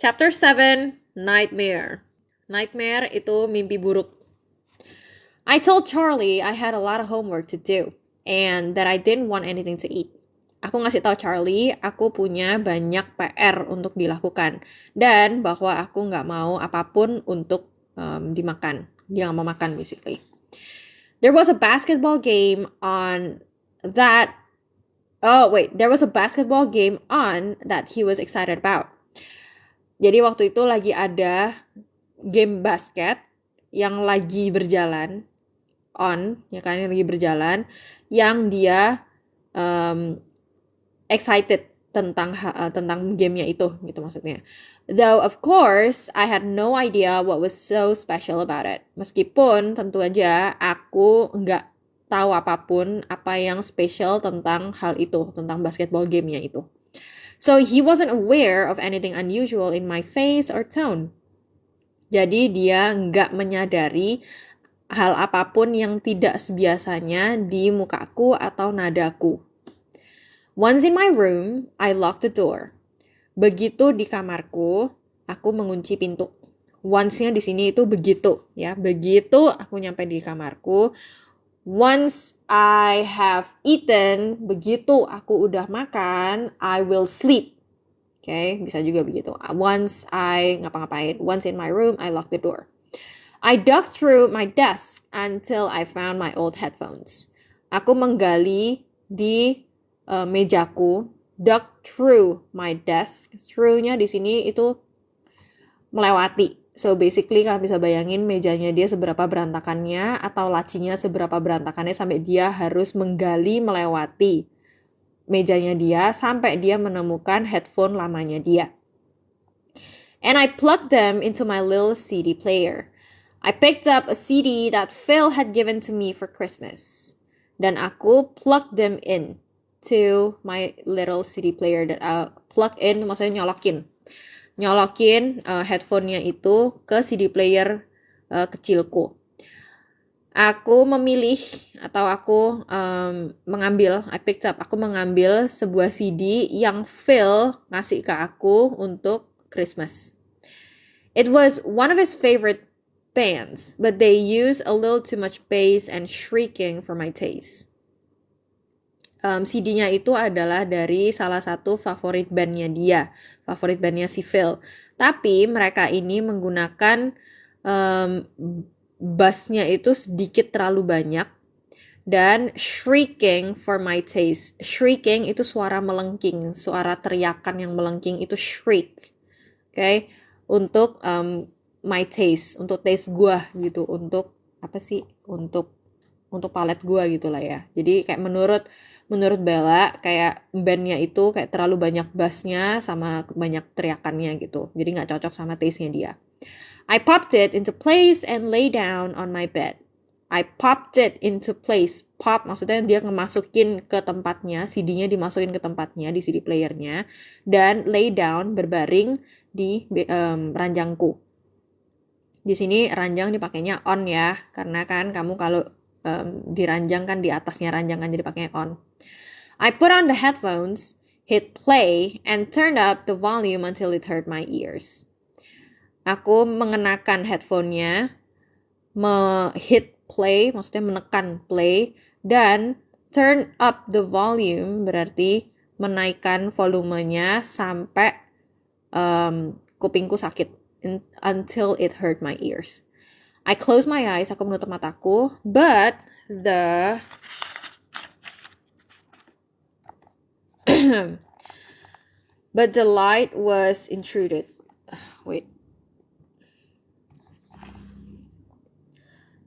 Chapter 7, Nightmare. Nightmare itu mimpi buruk. I told Charlie I had a lot of homework to do and that I didn't want anything to eat. Aku ngasih tahu Charlie, aku punya banyak PR untuk dilakukan dan bahwa aku nggak mau apapun untuk dimakan. Dia nggak mau makan basically. There was a basketball game on that. There was a basketball game on that he was excited about. Jadi waktu itu lagi ada game basket yang lagi berjalan yang lagi berjalan, yang dia excited tentang gamenya itu, gitu maksudnya. Though of course I had no idea what was so special about it. Meskipun tentu aja aku nggak tahu apapun apa yang special tentang hal itu, tentang basketball gamenya itu. So he wasn't aware of anything unusual in my face or tone. Jadi dia nggak menyadari hal apapun yang tidak sebiasanya di mukaku atau nadaku. Once in my room, I locked the door. Begitu di kamarku, aku mengunci pintu. Once-nya di sini itu begitu, ya. Begitu aku nyampe di kamarku, once I have eaten, begitu aku udah makan, I will sleep. Okay, bisa juga begitu. Once I ngapa-ngapain, once in my room, I lock the door. I dug through my desk until I found my old headphones. Aku menggali di mejaku, dug through my desk. Through-nya di sini itu melewati. So basically kalian bisa bayangin mejanya dia seberapa berantakannya atau lacinya seberapa berantakannya sampai dia harus menggali melewati mejanya dia sampai dia menemukan headphone lamanya dia. And I plugged them into my little CD player. I picked up a CD that Phil had given to me for Christmas. Dan aku plugged them in to my little CD player. Plug in maksudnya nyolokin. Nyolokin headphone-nya itu ke CD player kecilku. Aku memilih atau aku aku mengambil sebuah CD yang Phil ngasih ke aku untuk Christmas. It was one of his favorite bands, but they use a little too much bass and shrieking for my taste. CD-nya itu adalah dari salah satu favorit bandnya si Phil. Tapi mereka ini menggunakan bassnya itu sedikit terlalu banyak dan shrieking for my taste. Shrieking itu suara melengking, suara teriakan yang melengking itu shriek. Okay? Untuk my taste, untuk taste gue gitu, untuk apa sih, untuk palet gue gitu lah ya. Jadi kayak menurut Bella kayak bandnya itu kayak terlalu banyak bassnya sama banyak teriakannya gitu, jadi nggak cocok sama taste-nya dia. I popped it into place and lay down on my bed. I popped it into place. Pop maksudnya dia ngemasukin ke tempatnya, CD-nya dimasukin ke tempatnya di CD playernya, dan lay down berbaring di ranjangku. Di sini ranjang dipakainya on ya, karena kan kamu kalau di ranjang kan di atasnya ranjang kan jadi pakainya on. I put on the headphones, hit play, and turned up the volume until it hurt my ears. Aku mengenakan headphone-nya, hit play, maksudnya menekan play, dan turn up the volume berarti menaikkan volumenya sampai kupingku sakit, until it hurt my ears. I closed my eyes, aku menutup mataku, but the light was intruded.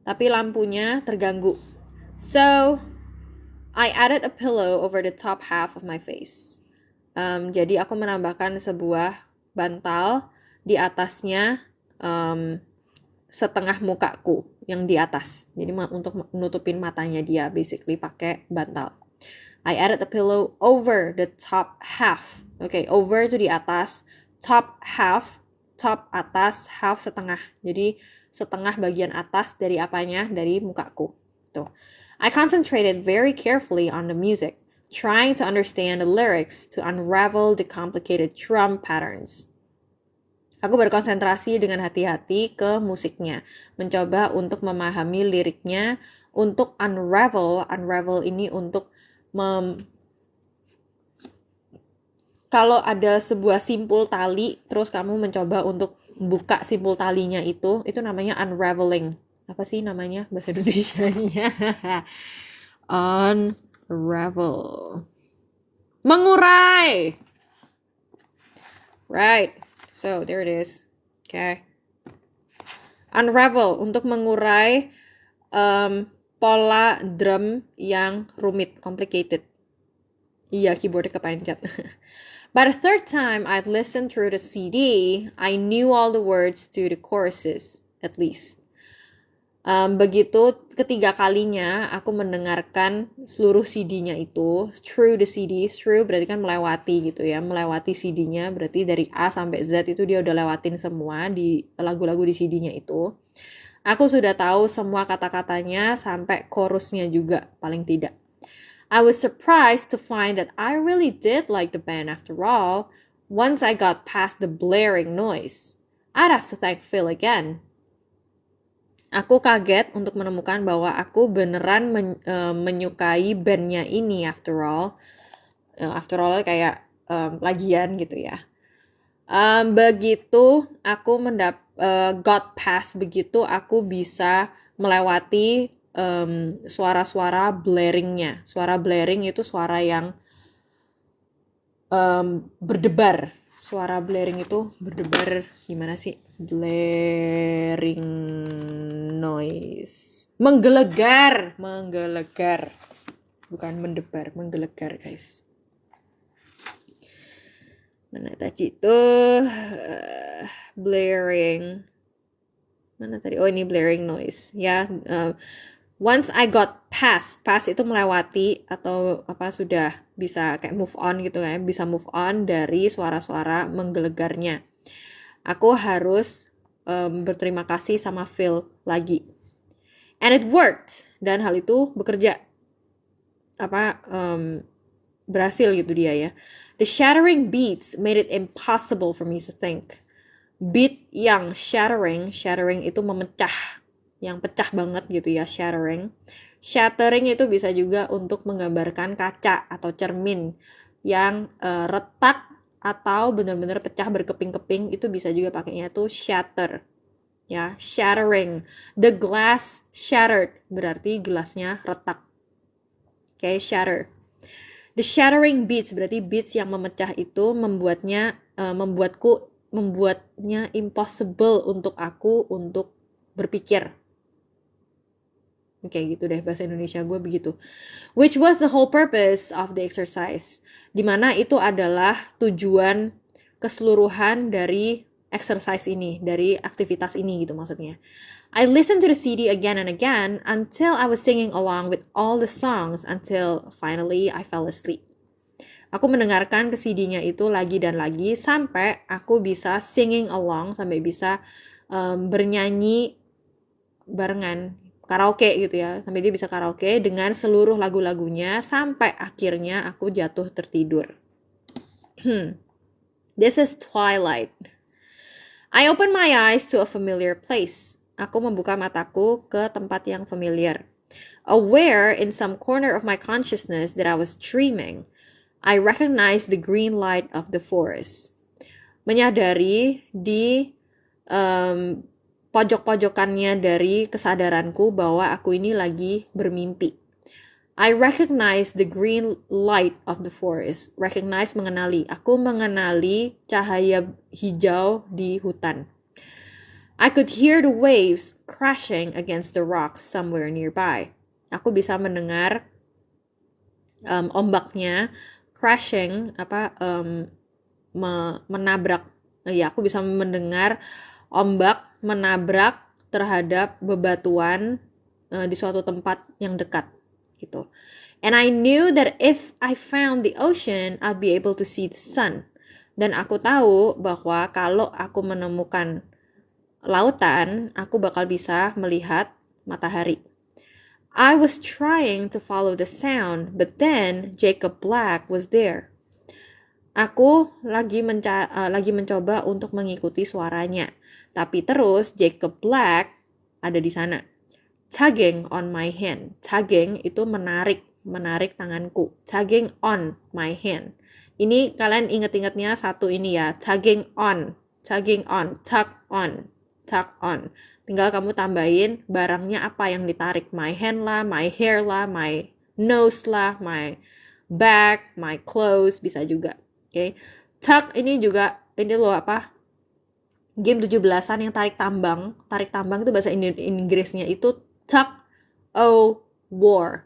Tapi lampunya terganggu. So, I added a pillow over the top half of my face. Jadi aku menambahkan sebuah bantal di atasnya setengah mukaku yang di atas. Jadi untuk menutupin matanya dia, basically pakai bantal. I added a pillow over the top half. Okay, over itu di atas, top half, top atas, half setengah. Jadi setengah bagian atas dari apanya? Dari mukaku. Tuh. I concentrated very carefully on the music, trying to understand the lyrics to unravel the complicated drum patterns. Aku berkonsentrasi dengan hati-hati ke musiknya, mencoba untuk memahami liriknya, untuk unravel ini untuk kalau ada sebuah simpul tali, terus kamu mencoba untuk buka simpul talinya itu namanya unraveling. Apa sih namanya bahasa Indonesianya? Unravel. Mengurai. Right. So, there it is. Okay. Unravel untuk mengurai pola drum yang rumit, complicated. Iya, keyboardnya kepencet. By the third time I'd listened through the CD, I knew all the words to the choruses, at least. Begitu ketiga kalinya aku mendengarkan seluruh CD-nya itu, through the CD, through berarti kan melewati gitu ya, melewati CD-nya berarti dari A sampai Z itu dia udah lewatin semua di lagu-lagu di CD-nya itu. Aku sudah tahu semua kata-katanya sampai chorusnya juga paling tidak. I was surprised to find that I really did like the band after all, once I got past the blaring noise. I'd have to thank Phil again. Aku kaget untuk menemukan bahwa aku beneran menyukai bandnya ini after all. After all kayak lagian gitu ya. Begitu aku got past, begitu aku bisa melewati suara-suara blaringnya. Suara blaring itu suara yang berdebar. Suara blaring itu berdebar gimana sih? Blaring noise. Menggelegar. Bukan mendebar, menggelegar guys. Mana tadi itu? Blaring. Mana tadi? Oh, ini blaring noise. Ya, once I got past itu melewati atau apa sudah bisa kayak move on gitu kan, bisa move on dari suara-suara menggelegarnya. Aku harus berterima kasih sama Phil lagi. And it worked. Dan hal itu bekerja. Berhasil gitu dia ya. The shattering beats made it impossible for me to think. Beat yang shattering itu memecah. Yang pecah banget gitu ya, shattering. Shattering itu bisa juga untuk menggambarkan kaca atau cermin yang retak atau benar-benar pecah berkeping-keping, itu bisa juga pakainya tuh shatter. Ya, shattering. The glass shattered, berarti gelasnya retak. Okay, shatter. The shattering beats, berarti beats yang memecah itu membuatnya impossible untuk aku untuk berpikir. Kayak gitu deh bahasa Indonesia gue begitu. Which was the whole purpose of the exercise. Dimana itu adalah tujuan keseluruhan dari exercise ini, dari aktivitas ini gitu maksudnya. I listened to the CD again and again until I was singing along with all the songs until finally I fell asleep. Aku mendengarkan ke CD-nya itu lagi dan lagi sampai aku bisa singing along, sampai bisa bernyanyi barengan, karaoke gitu ya, sampai dia bisa karaoke dengan seluruh lagu-lagunya sampai akhirnya aku jatuh tertidur. This is Twilight. I opened my eyes to a familiar place. Aku membuka mataku ke tempat yang familiar. Aware in some corner of my consciousness that I was dreaming, I recognized the green light of the forest. Menyadari di pojok-pojokannya dari kesadaranku bahwa aku ini lagi bermimpi. I recognize the green light of the forest. Recognize, mengenali. Aku mengenali cahaya hijau di hutan. I could hear the waves crashing against the rocks somewhere nearby. Aku bisa mendengar ombaknya crashing, menabrak. Ya, aku bisa mendengar ombak menabrak terhadap bebatuan di suatu tempat yang dekat gitu. And I knew that if I found the ocean, I'd be able to see the sun. Dan aku tahu bahwa kalau aku menemukan lautan, aku bakal bisa melihat matahari. I was trying to follow the sound, but then Jacob Black was there. Aku lagi mencoba untuk mengikuti suaranya. Tapi terus Jacob Black ada di sana. Tugging on my hand. Tugging itu menarik tanganku. Tugging on my hand. Ini kalian inget-ingetnya satu ini ya. Tugging on, tug on. Tinggal kamu tambahin barangnya apa yang ditarik. My hand lah, my hair lah, my nose lah, my bag, my clothes, bisa juga. Oke. Tug ini juga, ini loh apa? Game 17-an yang tarik tambang. Tarik tambang itu bahasa Inggrisnya itu tug o war.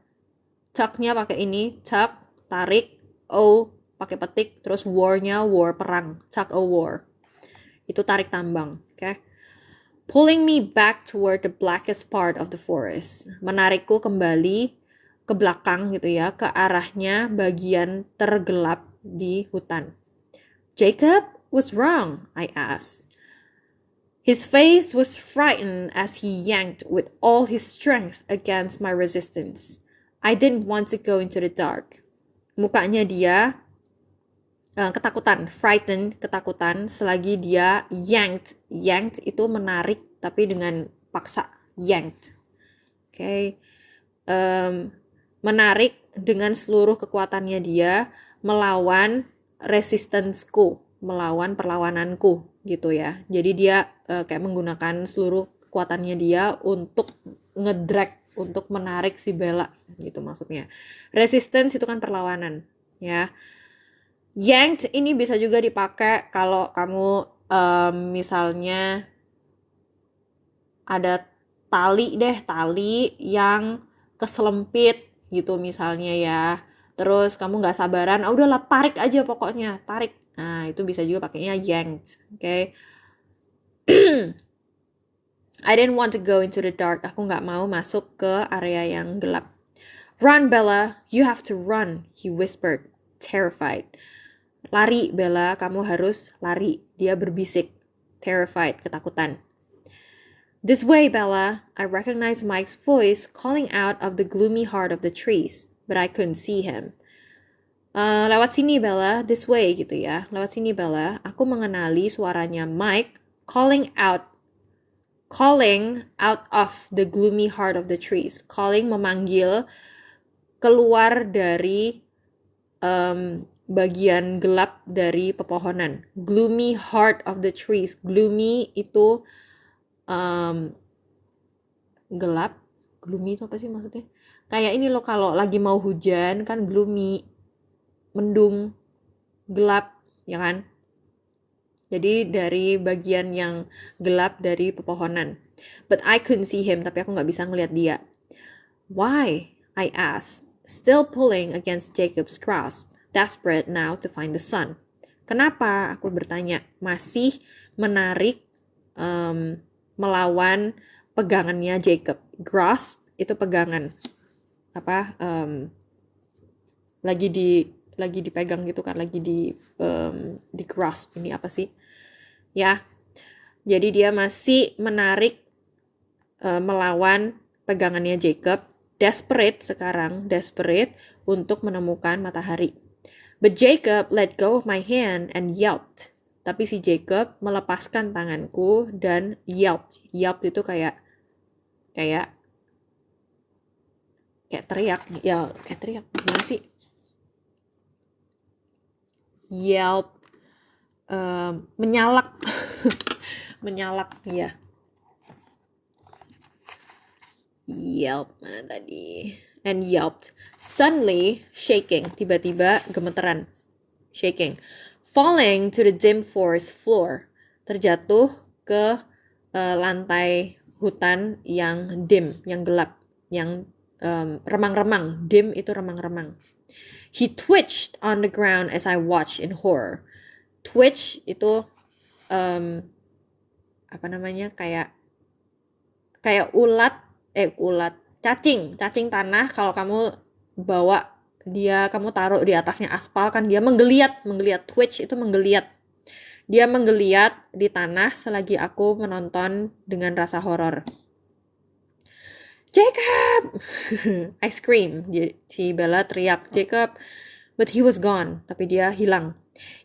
Tug-nya pakai ini, tug, tarik, o pakai petik, terus war-nya war perang, tug o war. Itu tarik tambang, oke? Pulling me back toward the blackest part of the forest. Menarikku kembali ke belakang gitu ya, ke arahnya bagian tergelap di hutan. Jacob, what's wrong? I asked. His face was frightened as he yanked with all his strength against my resistance. I didn't want to go into the dark. Mukanya dia ketakutan, frightened, ketakutan, selagi dia yanked. Yanked itu menarik tapi dengan paksa, yanked. Okay. Menarik dengan seluruh kekuatannya dia melawan resistanceku, melawan perlawananku gitu ya. Jadi dia kayak menggunakan seluruh kekuatannya dia untuk ngedrag, untuk menarik si Bella gitu maksudnya. Resistance itu kan perlawanan ya. Yanked ini bisa juga dipakai kalau kamu misalnya ada tali yang keselempit gitu misalnya ya. Terus kamu gak sabaran, udahlah tarik aja pokoknya, tarik. Nah, itu bisa juga pakainya yanked, okay? I didn't want to go into the dark. Aku gak mau masuk ke area yang gelap. Run, Bella. You have to run, he whispered, terrified. Lari, Bella. Kamu harus lari. Dia berbisik, terrified, ketakutan. This way, Bella. I recognized Mike's voice calling out of the gloomy heart of the trees, but I couldn't see him. Lewat sini, Bella. This way, gitu ya. Lewat sini, Bella. Aku mengenali suaranya Mike calling out of the gloomy heart of the trees. Calling, memanggil keluar dari bagian gelap dari pepohonan. Gloomy heart of the trees. Gloomy itu gelap. Gloomy itu apa sih maksudnya? Kayak ini loh, kalau lagi mau hujan kan gloomy, mendung, gelap, ya kan? Jadi dari bagian yang gelap dari pepohonan. But I couldn't see him, tapi aku gak bisa ngeliat dia. Why? I asked, still pulling against Jacob's grasp, desperate now to find the sun. Kenapa? Aku bertanya. Masih menarik melawan pegangannya Jacob. Grasp itu pegangan. Apa? Lagi dipegang gitu kan, lagi di grasp. Ini apa sih? Ya, jadi dia masih menarik melawan pegangannya Jacob, desperate untuk menemukan matahari. But Jacob let go of my hand and yelped. Tapi si Jacob melepaskan tanganku dan yelped. Yelped itu kayak teriak. Ya, kayak teriak. Gimana sih? Yelp. Menyalak. Menyalak, ya. Yelp, mana tadi? And yelped. Suddenly, shaking. Tiba-tiba gemeteran. Shaking. Falling to the dim forest floor. Terjatuh ke lantai hutan yang dim, yang gelap, yang remang-remang. Dim itu remang-remang. He twitched on the ground as I watched in horror. Twitch itu apa namanya, kayak ulat, cacing tanah. Kalau kamu bawa dia, kamu taruh di atasnya aspal kan, dia menggeliat. Twitch itu menggeliat. Dia menggeliat di tanah selagi aku menonton dengan rasa horor. Jacob! I scream. Si Bella teriak, Jacob. But he was gone. Tapi dia hilang.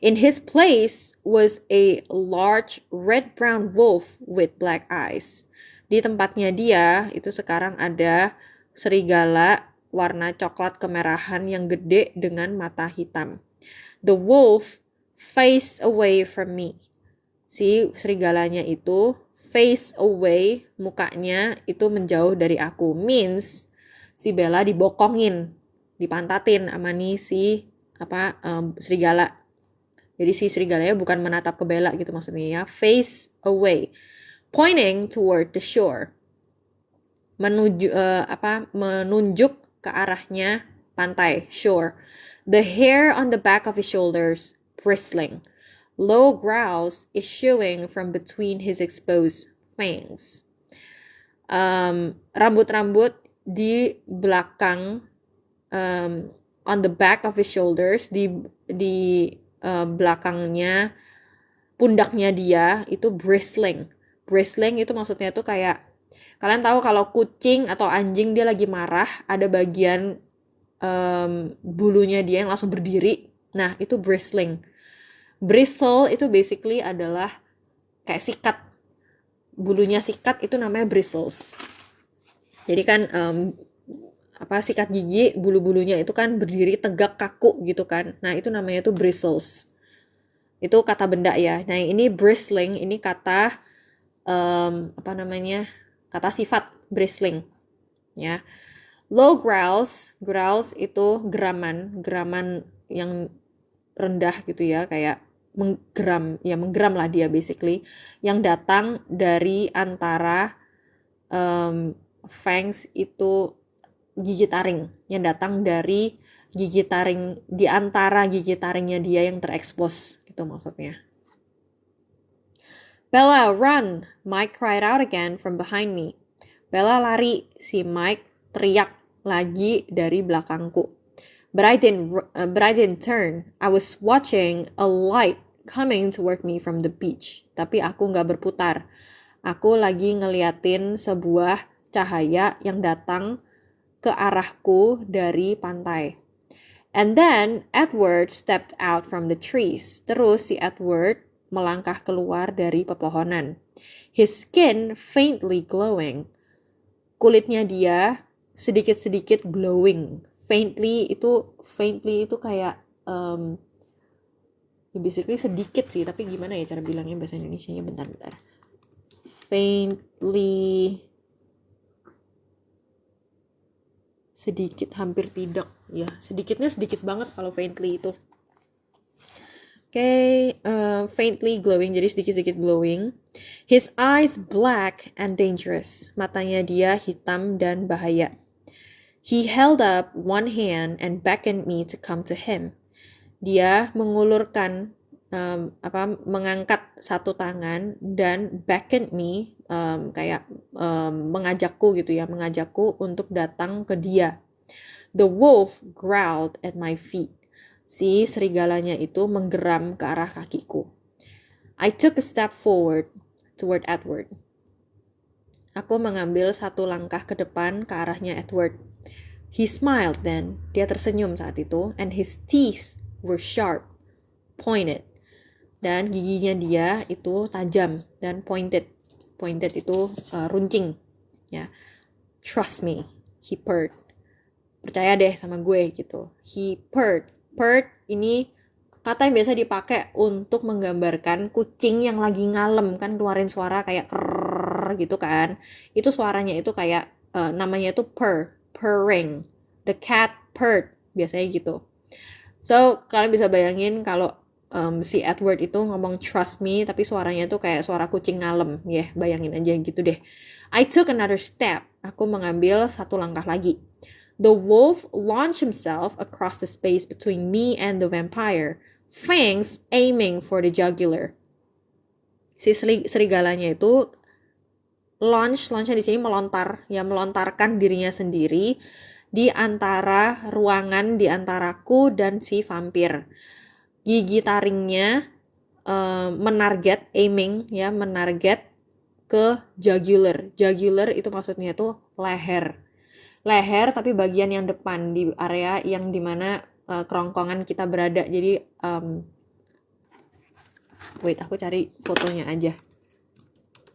In his place was a large red-brown wolf with black eyes. Di tempatnya dia itu sekarang ada serigala warna coklat kemerahan yang gede dengan mata hitam. The wolf faced away from me. Si serigalanya itu face away, mukanya itu menjauh dari aku. Means si Bella dibokongin, dipantatin sama nih si serigala. Jadi si serigalanya bukan menatap ke Bella gitu maksudnya ya. Face away, pointing toward the shore. Menunjuk ke arahnya pantai, shore. The hair on the back of his shoulders bristling. Low growls issuing from between his exposed fangs. Rambut-rambut di belakang, on the back of his shoulders, di belakangnya, pundaknya dia itu bristling. Bristling itu maksudnya tuh kayak, kalian tahu kalau kucing atau anjing dia lagi marah, ada bagian bulunya dia yang langsung berdiri. Nah, itu bristling. Bristle itu basically adalah kayak sikat. Bulunya sikat itu namanya bristles. Jadi kan sikat gigi, bulu-bulunya itu kan berdiri tegak kaku gitu kan. Nah, itu namanya tuh bristles. Itu kata benda ya. Nah, ini bristling, ini kata kata sifat bristling ya. Low growls itu geraman yang rendah gitu ya, kayak menggeram lah dia basically, yang datang dari antara fangs itu gigi taring, yang datang dari gigi taring, di antara gigi taringnya dia yang terekspos gitu maksudnya. Bella, run! Mike cried out again from behind me. Bella lari, si Mike teriak lagi dari belakangku. But I didn't turn. I was watching a light coming toward me from the beach. Tapi aku nggak berputar. Aku lagi ngeliatin sebuah cahaya yang datang ke arahku dari pantai. And then Edward stepped out from the trees. Terus si Edward melangkah keluar dari pepohonan. His skin faintly glowing. Kulitnya dia sedikit-sedikit glowing. Faintly itu kayak basically sedikit sih, tapi gimana ya cara bilangnya bahasa Indonesianya, bentar. Faintly, sedikit, hampir tidak ya, sedikitnya sedikit banget kalau faintly itu. Faintly glowing, jadi sedikit-sedikit glowing. His eyes black and dangerous. Matanya dia hitam dan bahaya. He held up one hand and beckoned me to come to him. Dia mengulurkan, mengangkat satu tangan dan beckoned me, mengajakku gitu ya, mengajakku untuk datang ke dia. The wolf growled at my feet. Si serigalanya itu menggeram ke arah kakiku. I took a step forward toward Edward. Aku mengambil satu langkah ke depan ke arahnya Edward. He smiled then. Dia tersenyum saat itu, and his teeth were sharp, pointed. Dan giginya dia itu tajam dan pointed. Pointed itu runcing. Ya. Trust me, he purred. Percaya deh sama gue gitu. He purred. Purred ini kata yang biasa dipakai untuk menggambarkan kucing yang lagi ngalem, kan keluarin suara kayak krrrr gitu kan. Itu suaranya itu kayak namanya itu purring. The cat purred, biasanya gitu. So, kalian bisa bayangin kalau si Edward itu ngomong trust me, tapi suaranya tuh kayak suara kucing ngalem. Ya, bayangin aja gitu deh. I took another step. Aku mengambil satu langkah lagi. The wolf launched himself across the space between me and the vampire, fangs aiming for the jugular. Si serigalanya itu launchnya di sini melontar, ya, melontarkan dirinya sendiri di antara ruangan di antaraku dan si vampir. Gigi taringnya menarget, aiming ya, menarget ke jugular. Jugular itu maksudnya tuh leher. Leher tapi bagian yang depan, di area yang dimana kerongkongan kita berada. Jadi Wait, aku cari fotonya aja.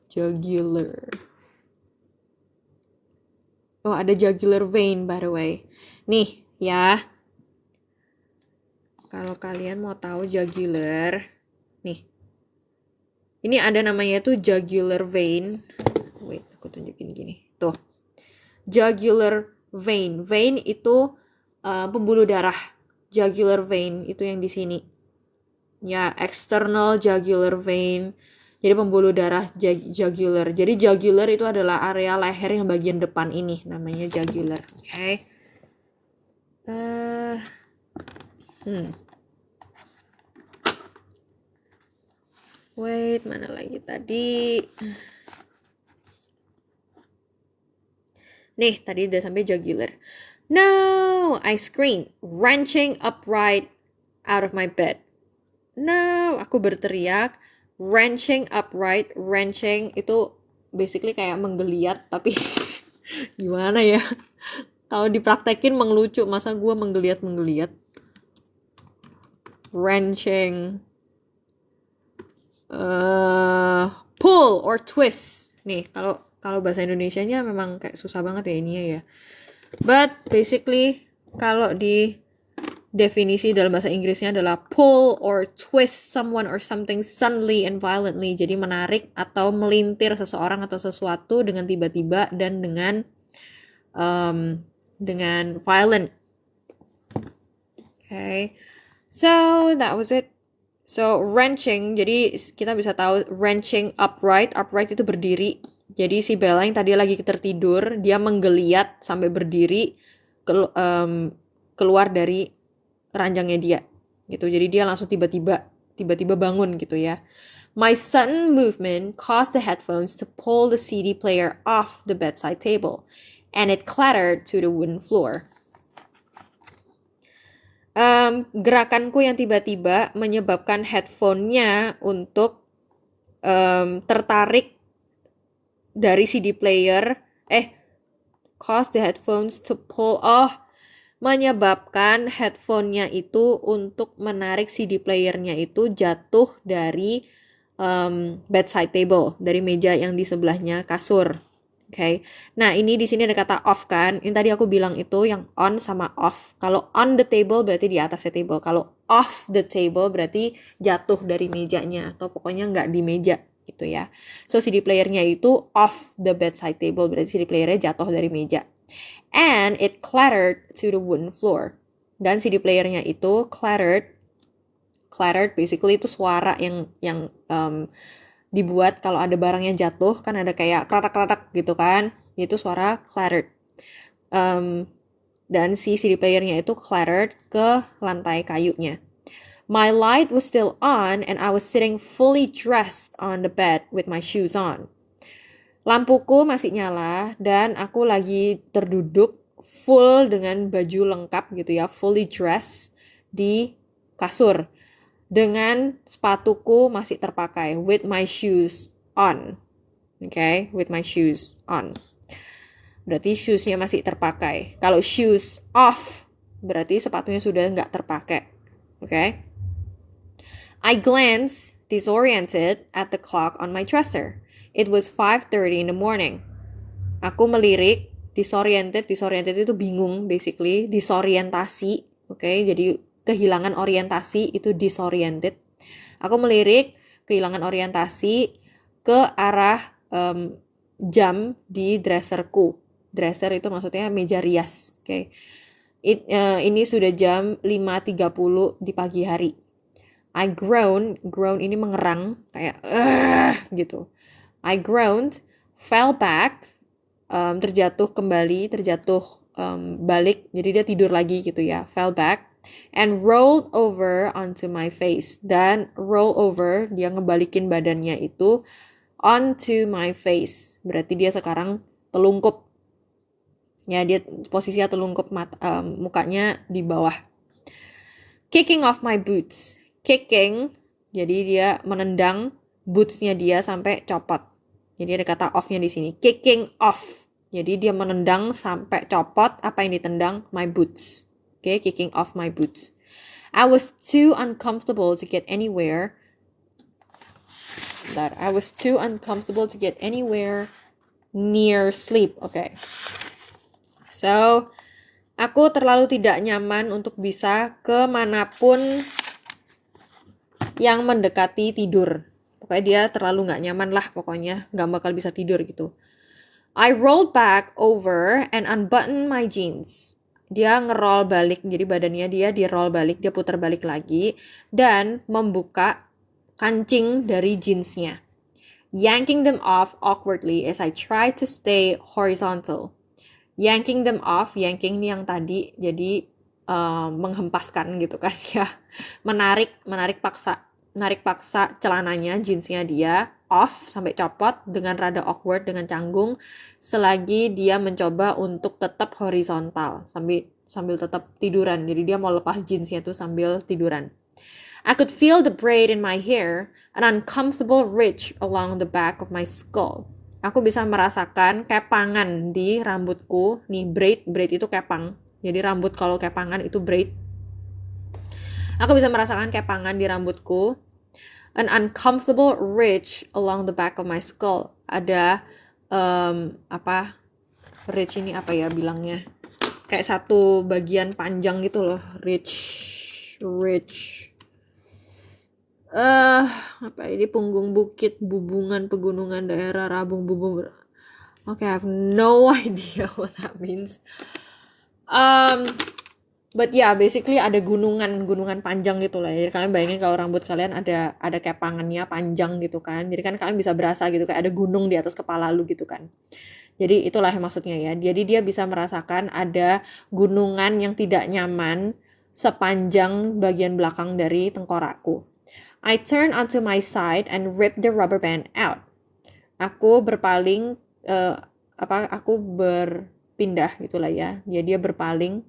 Jugular. Oh, ada jugular vein by the way. Nih, ya. Kalau kalian mau tahu jugular, nih. Ini ada namanya tuh jugular vein. Wait, aku tunjukin gini. Tuh. Jugular vein. Vein itu pembuluh darah. Jugular vein itu yang di sini. Ya, external jugular vein. Jadi pembuluh darah jugular. Jadi jugular itu adalah area leher yang bagian depan ini, namanya jugular. Oke. Wait, mana lagi tadi? Nih, tadi udah sampai jugular. No, I screamed, wrenching upright out of my bed. No, aku berteriak, wrenching upright. Wrenching itu basically kayak menggeliat, tapi gimana ya? Kalau dipraktekin mengelucu, masa gue menggeliat-menggeliat? Wrenching. Pull or twist. Nih, kalau bahasa Indonesianya memang kayak susah banget ya ininya ya. But basically kalau di definisi dalam bahasa Inggrisnya adalah pull or twist someone or something suddenly and violently. Jadi menarik atau melintir seseorang atau sesuatu dengan tiba-tiba dan dengan violent. Okay. So that was it. So wrenching, jadi kita bisa tahu wrenching upright. Upright itu berdiri. Jadi si Bella yang tadi lagi tertidur, dia menggeliat sampai berdiri keluar dari ranjangnya dia gitu. Jadi dia langsung tiba-tiba bangun gitu ya. My sudden movement caused the headphones to pull the CD player off the bedside table and it clattered to the wooden floor. Gerakanku yang tiba-tiba menyebabkan headphone-nya untuk tertarik dari CD player. Cause the headphones to pull menyebabkan headphone-nya itu untuk menarik CD player-nya itu jatuh dari bedside table, dari meja yang di sebelahnya kasur. Okay. Nah, ini di sini ada kata off kan. Ini tadi aku bilang itu yang on sama off. Kalau on the table berarti di atasnya table. Kalau off the table berarti jatuh dari mejanya atau pokoknya nggak di meja gitu ya. So CD player-nya itu off the bedside table berarti CD player-nya jatuh dari meja. And it clattered to the wooden floor. Dan CD player-nya itu clattered basically itu suara yang dibuat kalau ada barang yang jatuh, kan ada kayak kratak-kratak gitu kan, itu suara clattered. Dan si CD player-nya itu clattered ke lantai kayunya. My light was still on and I was sitting fully dressed on the bed with my shoes on. Lampuku masih nyala dan aku lagi terduduk full dengan baju lengkap gitu ya, fully dressed di kasur. Dengan sepatuku masih terpakai, with my shoes on. Okay, with my shoes on. Berarti shoes-nya masih terpakai. Kalau shoes off, berarti sepatunya sudah nggak terpakai. Okay. I glanced, disoriented, at the clock on my dresser. It was 5:30 in the morning. Aku melirik, disoriented itu bingung basically, disorientasi. Okay, jadi kehilangan orientasi itu disoriented. Aku melirik kehilangan orientasi ke arah jam di dresserku. Dresser itu maksudnya meja rias. Okay. Ini sudah jam 5.30 di pagi hari. I groaned ini mengerang kayak gitu. I groaned, fell back, terjatuh balik. Jadi dia tidur lagi gitu ya. Fell back. And rolled over onto my face. Dan roll over, dia ngebalikin badannya itu onto my face. Berarti dia sekarang telungkup. Ya, dia posisinya telungkup, mukanya di bawah. Kicking off my boots. Kicking, jadi dia menendang bootsnya dia sampai copot. Jadi ada kata off-nya di sini. Kicking off. Jadi dia menendang sampai copot. Apa yang ditendang? My boots. Okay, kicking off my boots. I was too uncomfortable to get anywhere. that I was too uncomfortable to get anywhere near sleep. Okay. So, aku terlalu tidak nyaman untuk bisa kemanapun yang mendekati tidur. Pokoknya dia terlalu gak nyaman lah pokoknya. Gak bakal bisa tidur gitu. I rolled back over and unbuttoned my jeans. Dia ngerol balik, jadi badannya dia di-roll balik, dia putar balik lagi. Dan membuka kancing dari jeansnya. Yanking them off awkwardly as I tried to stay horizontal. Yanking them off, yanking nih yang tadi, jadi menghempaskan gitu kan ya. Menarik paksa celananya, jeansnya dia off sampai copot dengan rada awkward, dengan canggung, selagi dia mencoba untuk tetap horizontal sambil tetap tiduran. Jadi dia mau lepas jeansnya tuh sambil tiduran. I could feel the braid in my hair, an uncomfortable ridge along the back of my skull. Aku bisa merasakan kepangan di rambutku. Nih braid itu kepang. Jadi rambut kalau kepangan itu braid. Aku bisa merasakan kepangan di rambutku. An uncomfortable ridge along the back of my skull. Ada ridge ini apa ya bilangnya? Kayak satu bagian panjang gitu loh, ridge. Apa ini, punggung bukit, bubungan pegunungan daerah rabung bubung. Okay, I have no idea what that means. But yeah, basically ada gunungan panjang gitu lah. Jadi kalian bayangin kalau rambut kalian ada kepangannya panjang gitu kan. Jadi kan kalian bisa berasa gitu kayak ada gunung di atas kepala lu gitu kan. Jadi itulah maksudnya ya. Jadi dia bisa merasakan ada gunungan yang tidak nyaman sepanjang bagian belakang dari tengkorakku. I turned onto my side and ripped the rubber band out. Aku berpaling, aku berpindah gitulah ya. Jadi dia berpaling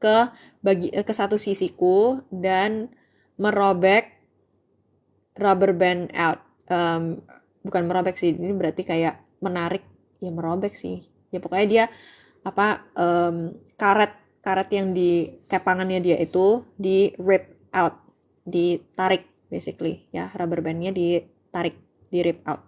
ke satu sisiku dan merobek rubber band out. Bukan merobek sih, ini berarti kayak menarik, ya merobek sih. Ya pokoknya dia karet yang di kepangannya dia itu di rip out, ditarik basically ya, rubber bandnya ditarik, di rip out.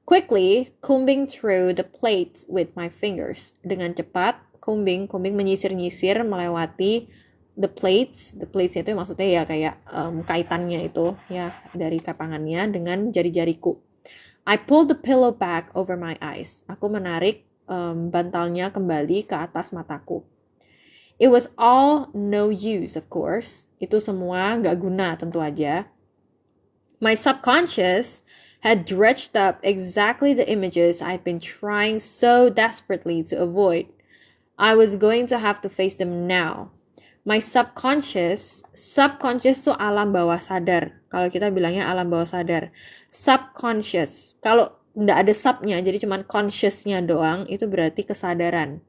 Quickly combing through the plates with my fingers. Dengan cepat combing menyisir-nyisir melewati the plates itu maksudnya ya kayak kaitannya itu ya dari kepangannya dengan jari-jariku. I pulled the pillow back over my eyes. Aku menarik bantalnya kembali ke atas mataku. It was all no use, of course. Itu semua gak guna tentu aja. My subconscious had dredged up exactly the images I'd been trying so desperately to avoid. I was going to have to face them now. My subconscious tuh alam bawah sadar. Kalau kita bilangnya alam bawah sadar. Subconscious, kalau nggak ada subnya, jadi cuma consciousnya doang, itu berarti kesadaran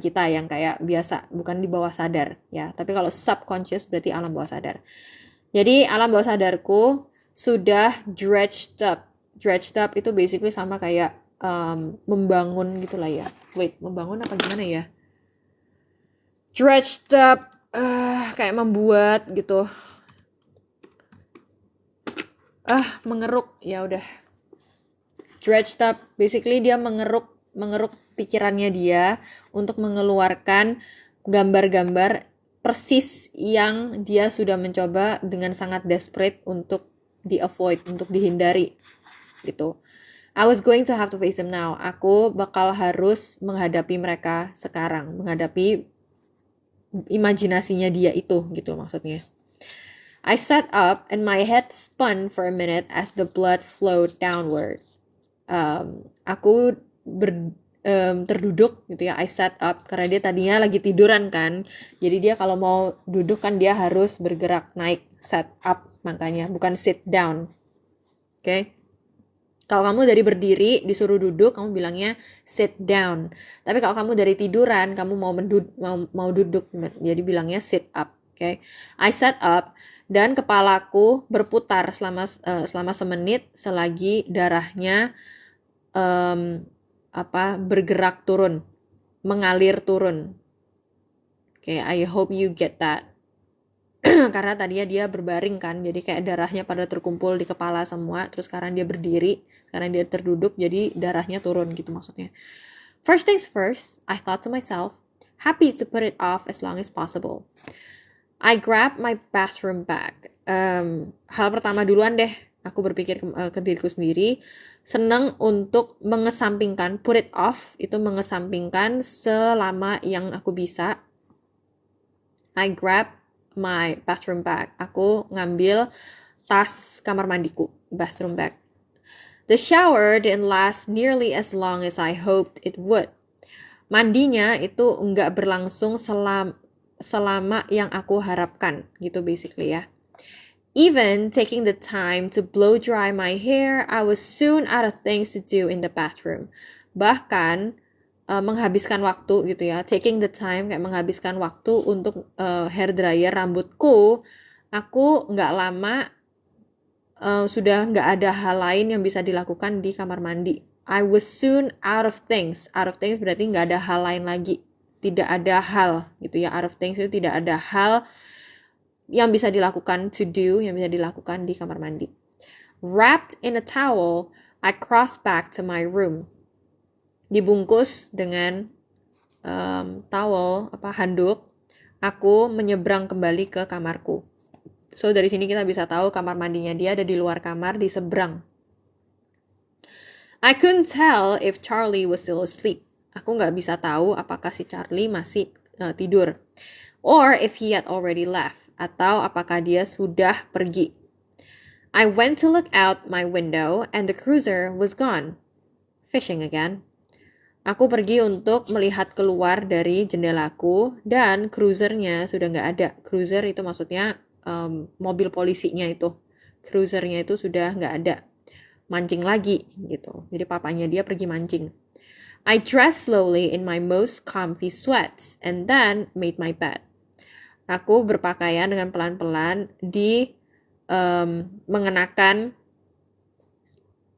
kita yang kayak biasa, bukan di bawah sadar ya. Tapi kalau subconscious berarti alam bawah sadar. Jadi alam bawah sadarku sudah dredged up itu basically sama kayak membangun gitulah ya. Wait, membangun apa gimana ya? Dredged up, kayak membuat gitu. Mengeruk, ya udah. Dredged up, basically dia mengeruk pikirannya dia untuk mengeluarkan gambar-gambar persis yang dia sudah mencoba dengan sangat desperate untuk di-avoid, untuk dihindari gitu. I was going to have to face them now. Aku bakal harus menghadapi mereka sekarang, menghadapi imajinasinya dia itu gitu maksudnya. I sat up and my head spun for a minute as the blood flowed downward. Aku terduduk gitu ya. I sat up karena dia tadinya lagi tiduran kan. Jadi dia kalau mau duduk kan dia harus bergerak naik, sat up makanya, bukan sit down. Okay? Kalau kamu dari berdiri disuruh duduk, kamu bilangnya sit down. Tapi kalau kamu dari tiduran, kamu mau duduk, jadi bilangnya sit up. Okay? I sat up dan kepalaku berputar selama semenit selagi darahnya bergerak turun, mengalir turun. Okay, I hope you get that. karena tadinya dia berbaring kan, jadi kayak darahnya pada terkumpul di kepala semua, terus sekarang dia berdiri, sekarang dia terduduk, jadi darahnya turun gitu maksudnya. First things first, I thought to myself, happy to put it off as long as possible. I grabbed my bathroom bag. Hal pertama duluan deh, aku berpikir ke diriku sendiri, senang untuk mengesampingkan, put it off, itu mengesampingkan selama yang aku bisa. I grabbed my bathroom bag. Aku ngambil tas kamar mandiku, bathroom bag. The shower didn't last nearly as long as I hoped it would. Mandinya itu nggak berlangsung selama yang aku harapkan, gitu basically ya. Even taking the time to blow dry my hair, I was soon out of things to do in the bathroom. Bahkan menghabiskan waktu gitu ya, taking the time kayak menghabiskan waktu untuk hair dryer rambutku, aku nggak lama sudah nggak ada hal lain yang bisa dilakukan di kamar mandi. I was soon out of things. Out of things berarti nggak ada hal lain lagi. Tidak ada hal gitu ya. Out of things itu tidak ada hal yang bisa dilakukan, to do, yang bisa dilakukan di kamar mandi. Wrapped in a towel, I crossed back to my room. Dibungkus dengan towel, handuk, aku menyeberang kembali ke kamarku. So dari sini kita bisa tahu kamar mandinya dia ada di luar kamar, di seberang. I couldn't tell if Charlie was still asleep. Aku nggak bisa tahu apakah si Charlie masih tidur. Or if he had already left. Atau apakah dia sudah pergi. I went to look out my window and the cruiser was gone. Fishing again. Aku pergi untuk melihat keluar dari jendelaku dan cruisernya sudah nggak ada. Cruiser itu maksudnya mobil polisinya itu. Cruisernya itu sudah nggak ada. Mancing lagi gitu. Jadi papanya dia pergi mancing. I dressed slowly in my most comfy sweats and then made my bed. Aku berpakaian dengan pelan-pelan di mengenakan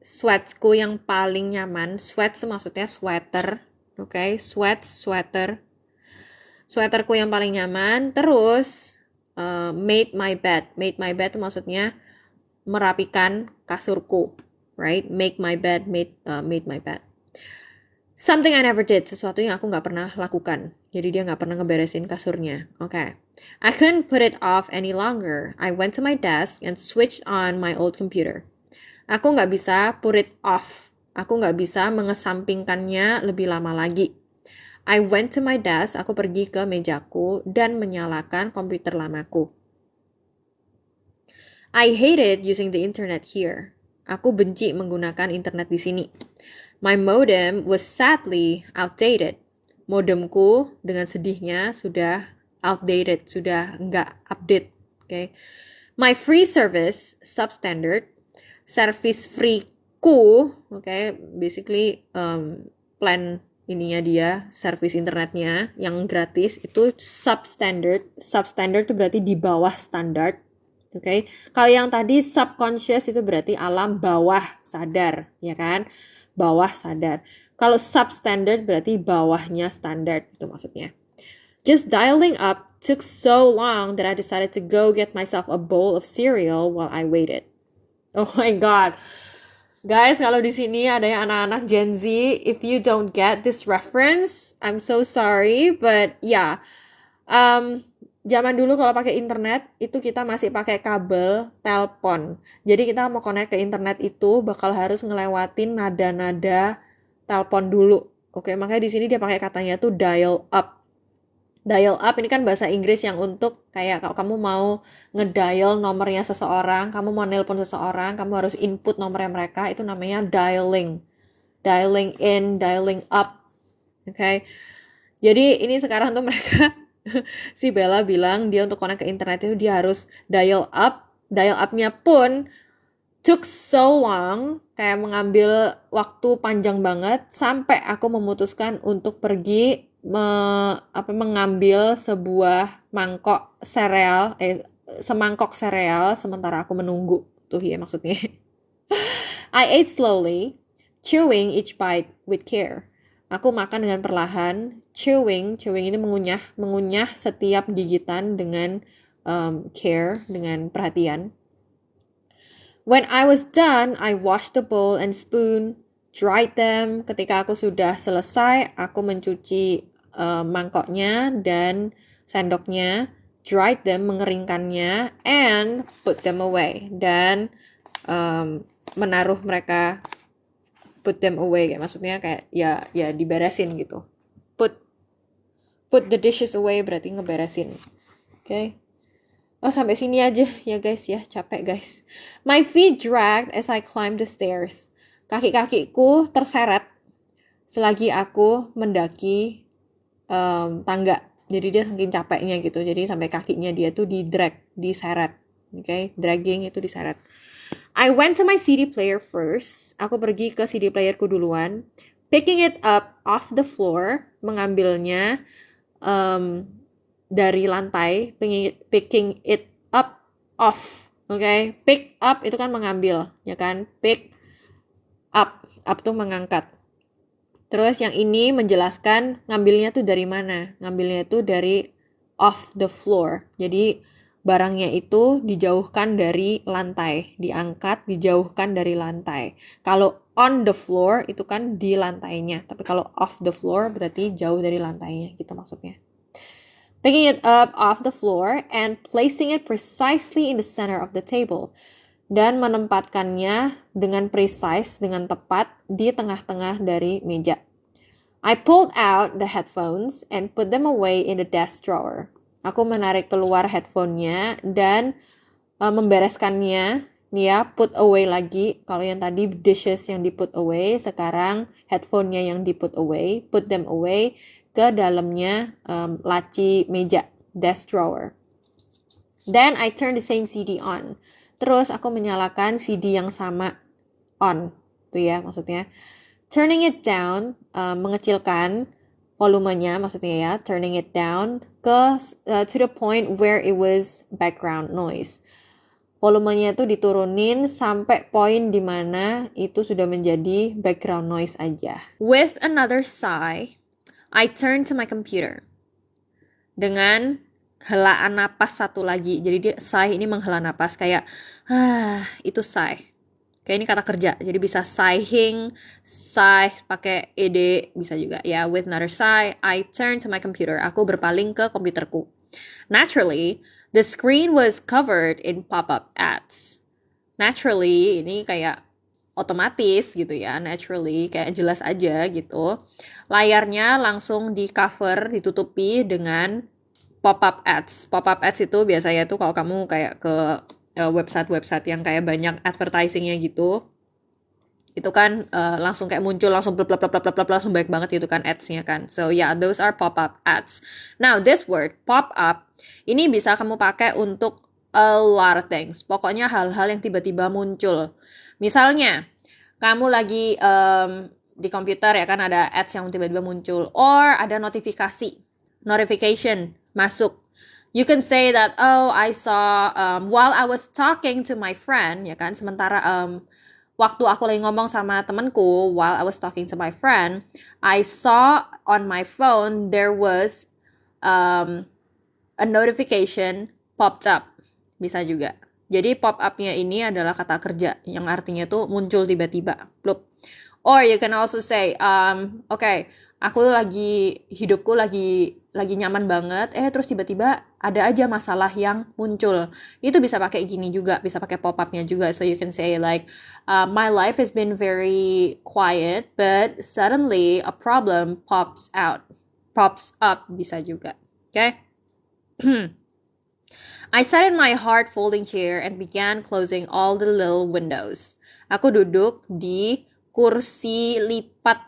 sweatsku yang paling nyaman. Sweats maksudnya sweater, okay? Sweater. Sweaterku yang paling nyaman. Terus made my bed. Made my bed itu maksudnya merapikan kasurku. Right? Make my bed, made my bed. Something I never did, sesuatu yang aku nggak pernah lakukan. Jadi dia nggak pernah ngeberesin kasurnya. Okay. I couldn't put it off any longer. I went to my desk and switched on my old computer. Aku nggak bisa put it off. Aku nggak bisa mengesampingkannya lebih lama lagi. I went to my desk, aku pergi ke mejaku dan menyalakan komputer lamaku. I hated using the internet here. Aku benci menggunakan internet di sini. My modem was sadly outdated. Modemku dengan sedihnya sudah outdated, sudah nggak update. Okay. My free service, substandard. Service free-ku, okay, basically plan ininya dia, service internetnya yang gratis itu substandard. Substandard itu berarti di bawah standar. Okay. Kalau yang tadi subconscious itu berarti alam bawah sadar, ya kan? Bawah sadar. Kalau substandard berarti bawahnya standar, itu maksudnya. Just dialing up took so long that I decided to go get myself a bowl of cereal while I waited. Oh my god. Guys, kalau di sini ada yang anak-anak Gen Z, if you don't get this reference, I'm so sorry, but yeah. Zaman dulu kalau pakai internet itu kita masih pakai kabel telepon. Jadi kita mau connect ke internet itu bakal harus ngelewatin nada-nada telepon dulu. Oke, makanya di sini dia pakai katanya tuh dial up. Dial up ini kan bahasa Inggris yang untuk kayak kalau kamu mau ngedial nomornya seseorang, kamu mau nelpon seseorang, kamu harus input nomornya mereka, itu namanya dialing. Dialing in, dialing up. Oke. Jadi ini sekarang tuh mereka si Bella bilang dia untuk connect ke internet itu dia harus dial up. Dial up-nya pun took so long, kayak mengambil waktu panjang banget sampai aku memutuskan untuk pergi mengambil sebuah semangkok sereal sementara aku menunggu. Tuh ya maksudnya. I ate slowly, chewing each bite with care. Aku makan dengan perlahan, chewing ini mengunyah setiap gigitan dengan care, dengan perhatian. When I was done, I washed the bowl and spoon, dried them. Ketika aku sudah selesai, aku mencuci mangkoknya dan sendoknya, dried them, mengeringkannya, and put them away. Dan menaruh mereka, put them away, kayak maksudnya kayak ya diberesin gitu. Put the dishes away berarti ngeberesin. Okay. Oh, sampai sini aja ya guys ya, capek guys. My feet dragged as I climbed the stairs. Kaki-kakiku terseret selagi aku mendaki tangga. Jadi dia saking capeknya gitu. Jadi sampai kakinya dia tuh diseret. Okay, dragging itu diseret. I went to my CD player first. Aku pergi ke CD playerku duluan. Picking it up off the floor, mengambilnya dari lantai, picking it up off, okay? Pick up itu kan mengambil, ya kan? Pick up tuh mengangkat. Terus yang ini menjelaskan ngambilnya tuh dari mana? Ngambilnya tuh dari off the floor. Jadi barangnya itu dijauhkan dari lantai, diangkat, dijauhkan dari lantai. Kalau on the floor itu kan di lantainya, tapi kalau off the floor berarti jauh dari lantainya, gitu maksudnya. Picking it up off the floor and placing it precisely in the center of the table. Dan menempatkannya dengan precise, dengan tepat di tengah-tengah dari meja. I pulled out the headphones and put them away in the desk drawer. Aku menarik keluar headphone-nya dan membereskannya. Nih ya, put away lagi. Kalau yang tadi dishes yang di put away, sekarang headphone-nya yang di put away. Put them away ke dalamnya laci meja, desk drawer. Then I turn the same CD on. Terus aku menyalakan CD yang sama on, tuh ya maksudnya. Turning it down, mengecilkan volumenya maksudnya ya, turning it down to the point where it was background noise. Volumenya itu diturunin sampai poin di mana itu sudah menjadi background noise aja. With another sigh, I turn to my computer. Dengan helaan napas satu lagi. Jadi dia sigh ini menghela napas kayak itu sigh. Kayak ini kata kerja. Jadi bisa sighing, sigh pakai ed bisa juga ya. With another sigh, I turn to my computer. Aku berpaling ke komputerku. Naturally, the screen was covered in pop-up ads. Naturally, ini kayak otomatis gitu ya, naturally, kayak jelas aja gitu. Layarnya langsung di cover, ditutupi dengan pop-up ads. Pop-up ads itu biasanya tuh kalau kamu kayak ke website-website yang kayak banyak advertisingnya gitu, itu kan langsung kayak muncul, langsung blap langsung banyak banget gitu kan ads-nya kan. So yeah, those are pop-up ads. Now this word, pop-up, ini bisa kamu pakai untuk a lot of things. Pokoknya hal-hal yang tiba-tiba muncul. Misalnya, kamu lagi di komputer ya kan ada ads yang tiba-tiba muncul. Or ada notification masuk. You can say that, oh, I saw, while I was talking to my friend, ya kan, sementara waktu aku lagi ngomong sama temanku, while I was talking to my friend, I saw on my phone, there was a notification popped up. Bisa juga. Jadi pop-up-nya ini adalah kata kerja yang artinya tuh muncul tiba-tiba. Plup. Or you can also say, okay, hidupku lagi nyaman banget, terus tiba-tiba ada aja masalah yang muncul. Itu bisa pakai gini juga, bisa pakai pop-up-nya juga. So you can say like, my life has been very quiet, but suddenly a problem pops up, bisa juga. Okay? I sat in my hard folding chair and began closing all the little windows. Aku duduk di kursi lipat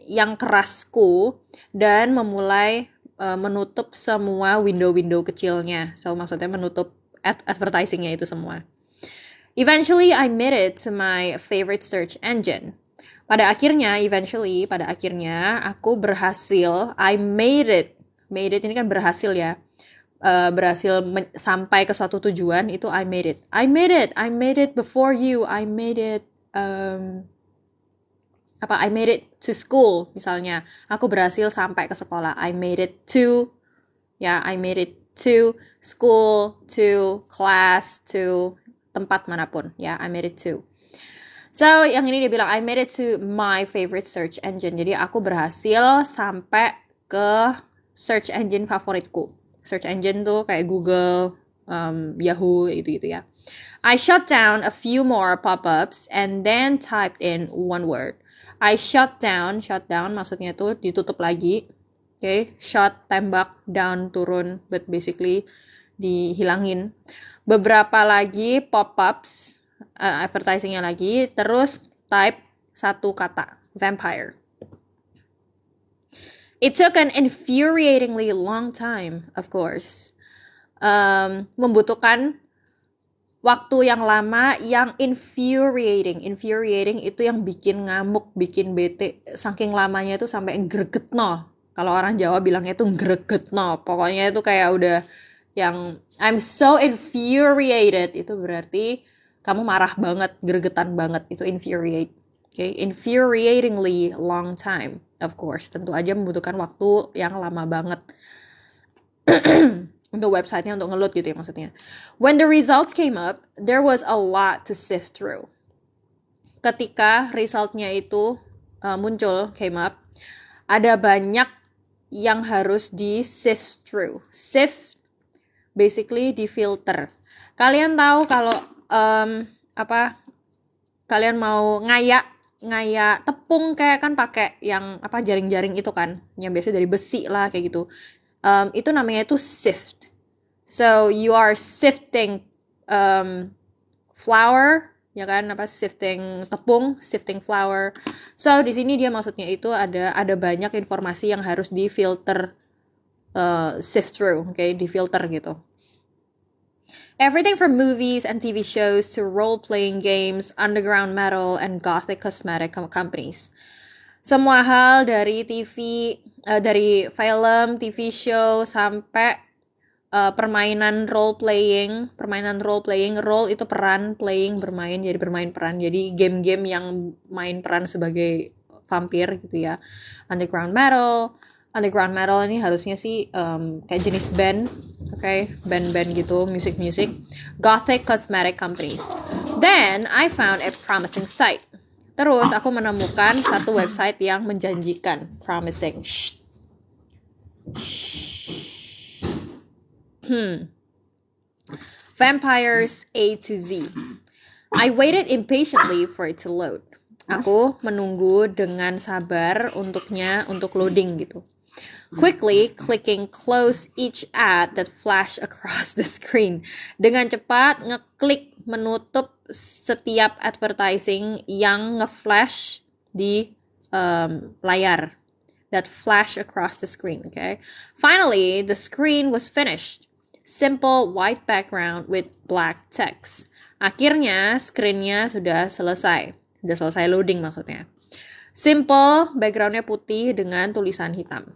yang kerasku dan memulai menutup semua window-window kecilnya. So maksudnya menutup advertisingnya itu semua. Eventually, I made it to my favorite search engine. Pada akhirnya, aku berhasil. I made it. Made it ini kan berhasil ya. Berhasil sampai ke suatu tujuan, itu I made it. I made it before you. I made it I made it to school misalnya. Aku berhasil sampai ke sekolah. I made it to school, to class, to tempat manapun. Ya, I made it to. So, yang ini dia bilang, I made it to my favorite search engine. Jadi, aku berhasil sampai ke search engine favoritku. Search engine tuh kayak Google, Yahoo, gitu-gitu ya. I shut down a few more pop-ups and then typed in one word. I shut down maksudnya tuh ditutup lagi. Okay, shut, tembak, down, turun, but basically dihilangin. Beberapa lagi pop-ups, advertisingnya lagi, terus type satu kata, vampire. It took an infuriatingly long time, of course. Membutuhkan waktu yang lama, yang infuriating. Infuriating itu yang bikin ngamuk, bikin bete. Saking lamanya itu sampai gregetno. Kalau orang Jawa bilangnya itu gregetno. Pokoknya itu kayak udah yang I'm so infuriated. Itu berarti kamu marah banget, gregetan banget. Itu infuriate. Okay, infuriatingly long time. Of course, tentu aja membutuhkan waktu yang lama banget. Untuk websitenya, untuk ngeload gitu ya maksudnya. When the results came up, there was a lot to sift through. Ketika resultnya itu muncul, came up, ada banyak yang harus di sift through. Sift, basically di filter. Kalian tahu kalau kalian mau ngayak tepung kayak kan pakai yang jaring-jaring itu kan, yang biasanya dari besi lah kayak gitu. Itu namanya itu sift. So you are sifting flour, ya kan, sifting tepung, sifting flour. So di sini dia maksudnya itu ada banyak informasi yang harus difilter, sift through, okay, difilter gitu. Everything from movies and TV shows to role-playing games, underground metal, and gothic cosmetic companies. Semua hal dari dari film, TV show, sampai permainan role-playing. Role itu peran, playing, bermain, jadi bermain peran. Jadi game-game yang main peran sebagai vampir gitu ya. Underground metal ini harusnya sih kayak jenis band, okay? Band-band gitu, music. Gothic cosmetic companies. Then I found a promising site. Terus aku menemukan satu website yang menjanjikan, promising. Vampires A to Z. I waited impatiently for it to load. Aku menunggu dengan sabar untuk loading gitu. Quickly clicking close each ad that flash across the screen. Dengan cepat ngeklik menutup setiap advertising yang nge-flash di layar. That flash across the screen, okay? Finally, the screen was finished. Simple white background with black text. Akhirnya screen-nya sudah selesai. Sudah selesai loading maksudnya. Simple, background-nya putih dengan tulisan hitam.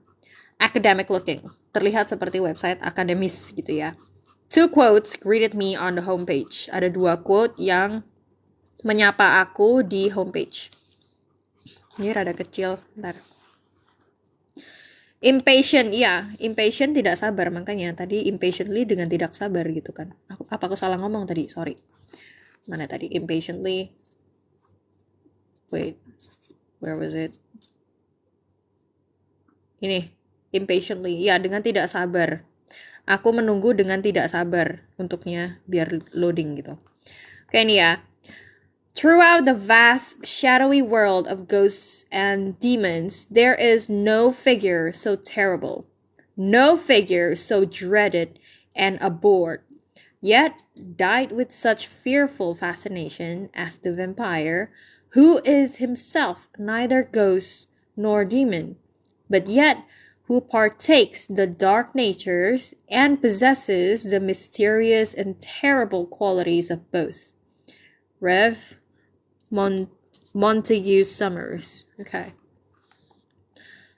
Academic looking. Terlihat seperti website akademis gitu ya. 2 quotes greeted me on the homepage. Ada 2 quote yang menyapa aku di homepage. Ini rada kecil, bentar. Impatient, iya. Impatient tidak sabar. Makanya tadi impatiently dengan tidak sabar gitu kan. Apa aku salah ngomong tadi? Sorry. Mana tadi? Impatiently. Wait. Where was it? Ini. Impatiently. Ya, dengan tidak sabar. Aku menunggu dengan tidak sabar untuknya biar loading gitu. Oke, ini ya. Throughout the vast, shadowy world of ghosts and demons, there is no figure so terrible, no figure so dreaded and abhorred, yet died with such fearful fascination as the vampire, who is himself neither ghost nor demon, but yet who partakes the dark natures and possesses the mysterious and terrible qualities of both. Rev. Montague Summers. Okay.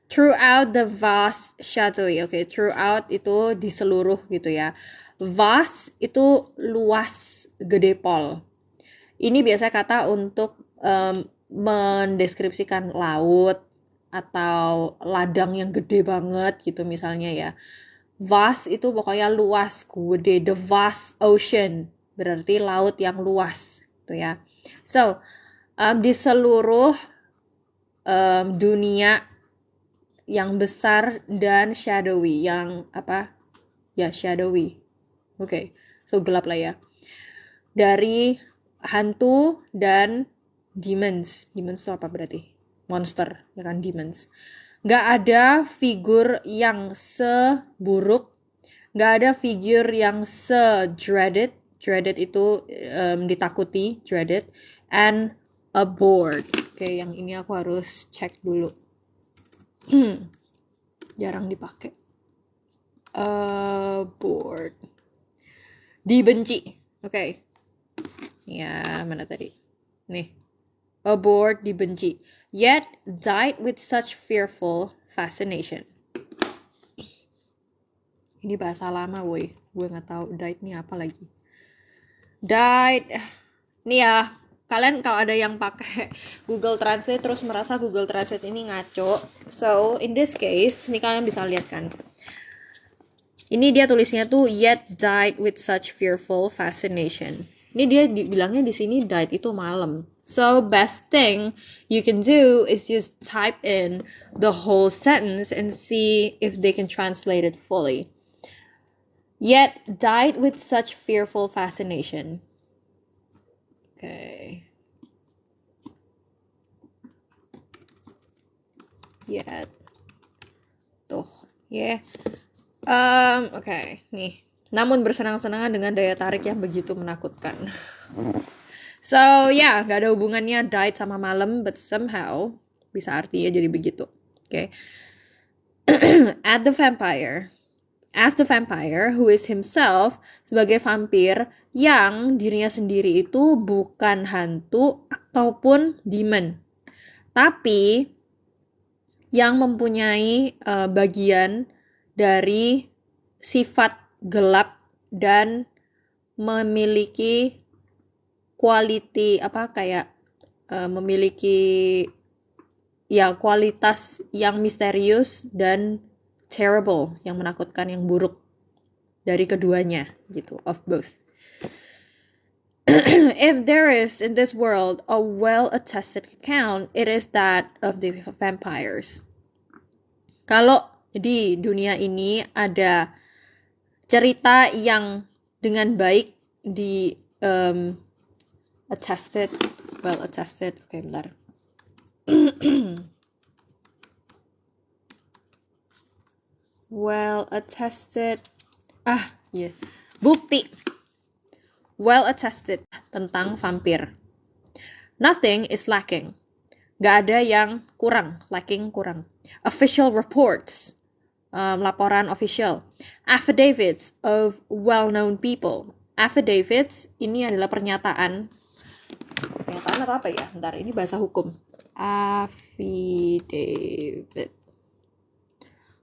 Throughout the vast shadowy. Okay, throughout itu di seluruh gitu ya. Vast itu luas, gede pol. Ini biasa kata untuk mendeskripsikan laut atau ladang yang gede banget gitu misalnya ya. Vast itu pokoknya luas, gede. The vast ocean berarti laut yang luas, gitu ya. So, di seluruh dunia yang besar dan shadowy, yang apa? Ya, shadowy. Oke, so gelap lah ya. Dari hantu dan demons. Demons itu apa berarti? Monster, ya kan, demons. Gak ada figur yang seburuk, gak ada figur yang se-dreaded. Dreaded itu ditakuti, dreaded. And abhorred. Oke, yang ini aku harus cek dulu. Jarang dipakai. Abhorred. Dibenci. Oke. Ya, mana tadi? Nih. Abhorred, dibenci. Yet died with such fearful fascination. Ini bahasa lama, woy. Gue nggak tahu died ini apa lagi. Died. Nih ya, kalian kalau ada yang pakai Google Translate terus merasa Google Translate ini ngaco. So, in this case, ini kalian bisa lihat kan. Ini dia tulisnya tuh yet died with such fearful fascination. Ini dia bilangnya di sini died itu malam. So best thing you can do is just type in the whole sentence and see if they can translate it fully. Yet died with such fearful fascination. Okay. Yet. Tuh, yeah. Oke, nih. Namun bersenang-senangan dengan daya tarik yang begitu menakutkan. So, yeah, gak ada hubungannya died sama malam, but somehow bisa artinya jadi begitu. Okay. As the vampire who is himself sebagai vampir yang dirinya sendiri itu bukan hantu ataupun demon, tapi yang mempunyai bagian dari sifat gelap dan memiliki quality memiliki ya kualitas yang misterius dan terrible, yang menakutkan, yang buruk dari keduanya gitu, of both. If there is in this world a well-attested account, it is that of the vampires. Kalau di dunia ini ada cerita yang dengan baik di attested, well-attested. Oke, bentar. Well-attested. Yeah. Bukti. Well-attested tentang vampir. Nothing is lacking. Gak ada yang kurang. Lacking, kurang. Official reports. Laporan official. Affidavits of well-known people. Affidavits ini adalah pernyataan atau apa ya? Bentar, ini bahasa hukum. Affidavit.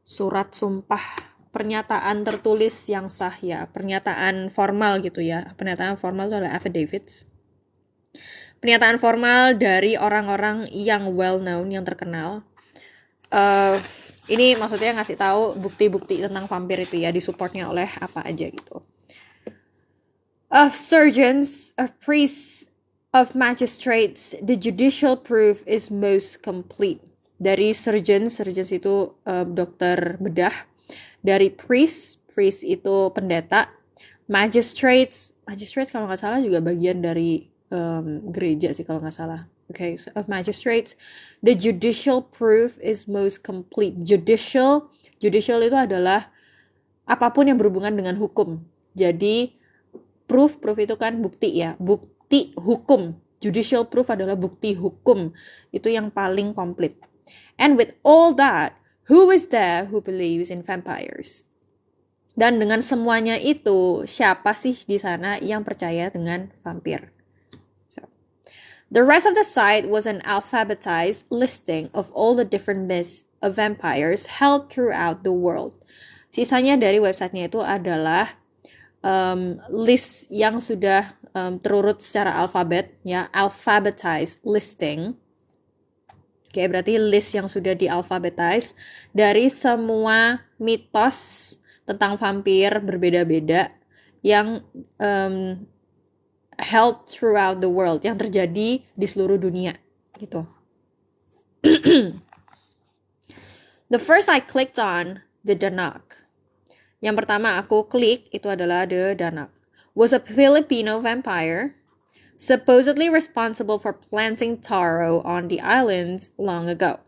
Surat sumpah, pernyataan tertulis yang sah ya, pernyataan formal gitu ya. Pernyataan formal itu adalah affidavits. Pernyataan formal dari orang-orang yang well known, yang terkenal. Ini maksudnya ngasih tahu bukti-bukti tentang vampir itu ya, disupportnya oleh apa aja gitu. Of surgeons, of priests, of magistrates, the judicial proof is most complete. Dari surgeons itu dokter bedah. Dari priest itu pendeta. Magistrates kalau nggak salah juga bagian dari gereja sih kalau nggak salah. Okay, so of magistrates, the judicial proof is most complete. Judicial itu adalah apapun yang berhubungan dengan hukum. Jadi proof itu kan bukti ya, bukti hukum. Judicial proof adalah bukti hukum. Itu yang paling komplit. And with all that, who is there who believes in vampires? Dan dengan semuanya itu, siapa sih di sana yang percaya dengan vampir? So, the rest of the site was an alphabetized listing of all the different myths of vampires held throughout the world. Sisanya dari websitenya itu adalah list yang sudah terurut secara alfabet, ya, alphabetized listing. Oke, berarti list yang sudah dialfabetize dari semua mitos, tentang vampir berbeda-beda yang held throughout the world, yang terjadi di seluruh dunia gitu. The first I clicked on, the Danak. Yang pertama aku klik itu adalah the Danak. Was a Filipino vampire, supposedly responsible for planting taro on the islands long ago.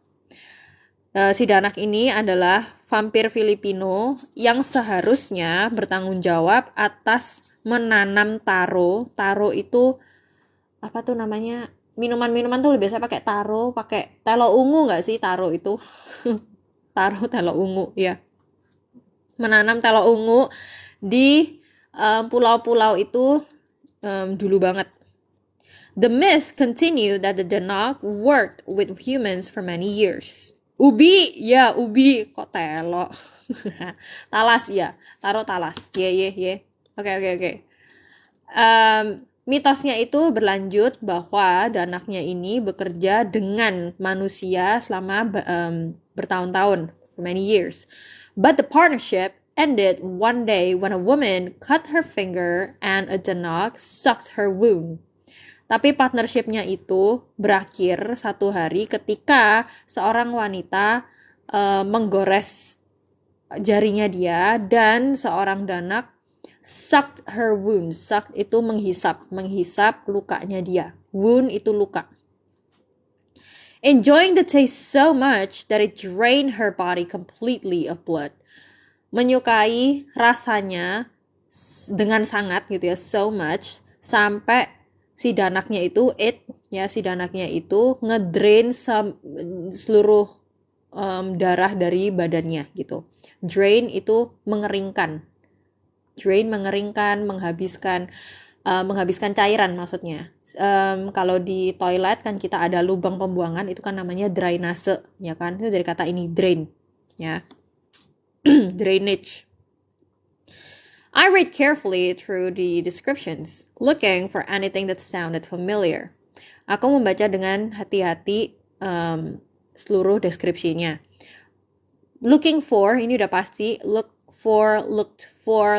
Si Danak ini adalah vampir Filipino yang seharusnya bertanggung jawab atas menanam taro. Taro itu apa tuh namanya? Minuman-minuman tuh biasa pakai taro, pakai telo ungu nggak sih taro itu? Taro telo ungu ya. Menanam telo ungu di pulau-pulau itu dulu banget. The myth continued that the Danak worked with humans for many years. Ubi, ya ubi, kok telo. Talas ya, taro talas. Ye. Oke. Mitosnya itu berlanjut bahwa Danaknya ini bekerja dengan manusia selama bertahun-tahun, for many years. But the partnership ended one day when a woman cut her finger and a Danak sucked her wound. Tapi partnershipnya itu berakhir satu hari ketika seorang wanita menggores jarinya dia dan seorang Danak sucked her wound. Sucked itu menghisap lukanya dia. Wound itu luka. Enjoying the taste so much that it drained her body completely of blood. Menyukai rasanya dengan sangat gitu ya, so much, sampai si Danaknya itu ngedrain seluruh darah dari badannya gitu. Drain itu mengeringkan. Menghabiskan cairan maksudnya. Kalau di toilet kan kita ada lubang pembuangan, itu kan namanya drainase, ya kan? Itu dari kata ini drain, ya. Drainage. I read carefully through the descriptions, looking for anything that sounded familiar. Aku membaca dengan hati-hati seluruh deskripsinya. Looking for, ini udah pasti. Looked for,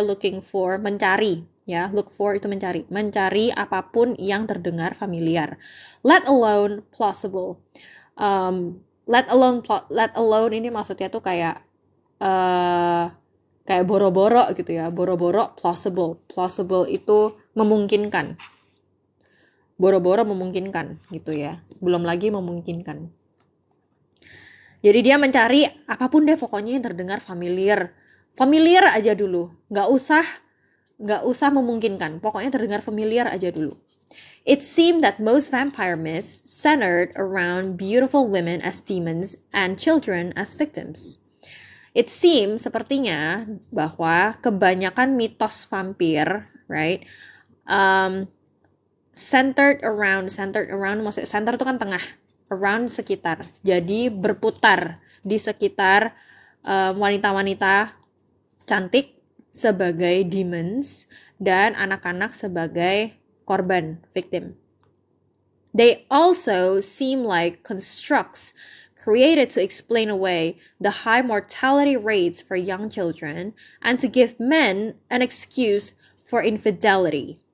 looking for, mencari. Ya, look for itu mencari. Mencari apapun yang terdengar familiar. Let alone plausible. Let alone ini maksudnya tuh kayak boro-boro gitu ya. Boro-boro plausible. Plausible itu memungkinkan. Boro-boro memungkinkan gitu ya. Belum lagi memungkinkan. Jadi dia mencari apapun deh pokoknya yang terdengar familiar. Familiar aja dulu. Nggak usah memungkinkan. Pokoknya terdengar familiar aja dulu. It seemed that most vampire myths centered around beautiful women as demons and children as victims. It seems sepertinya bahwa kebanyakan mitos vampir, right, centered around maksudnya center itu kan tengah, around sekitar. Jadi berputar di sekitar wanita-wanita cantik sebagai demons dan anak-anak sebagai korban, victim. They also seem like constructs created to explain away the high mortality rates for young children and to give men an excuse for infidelity.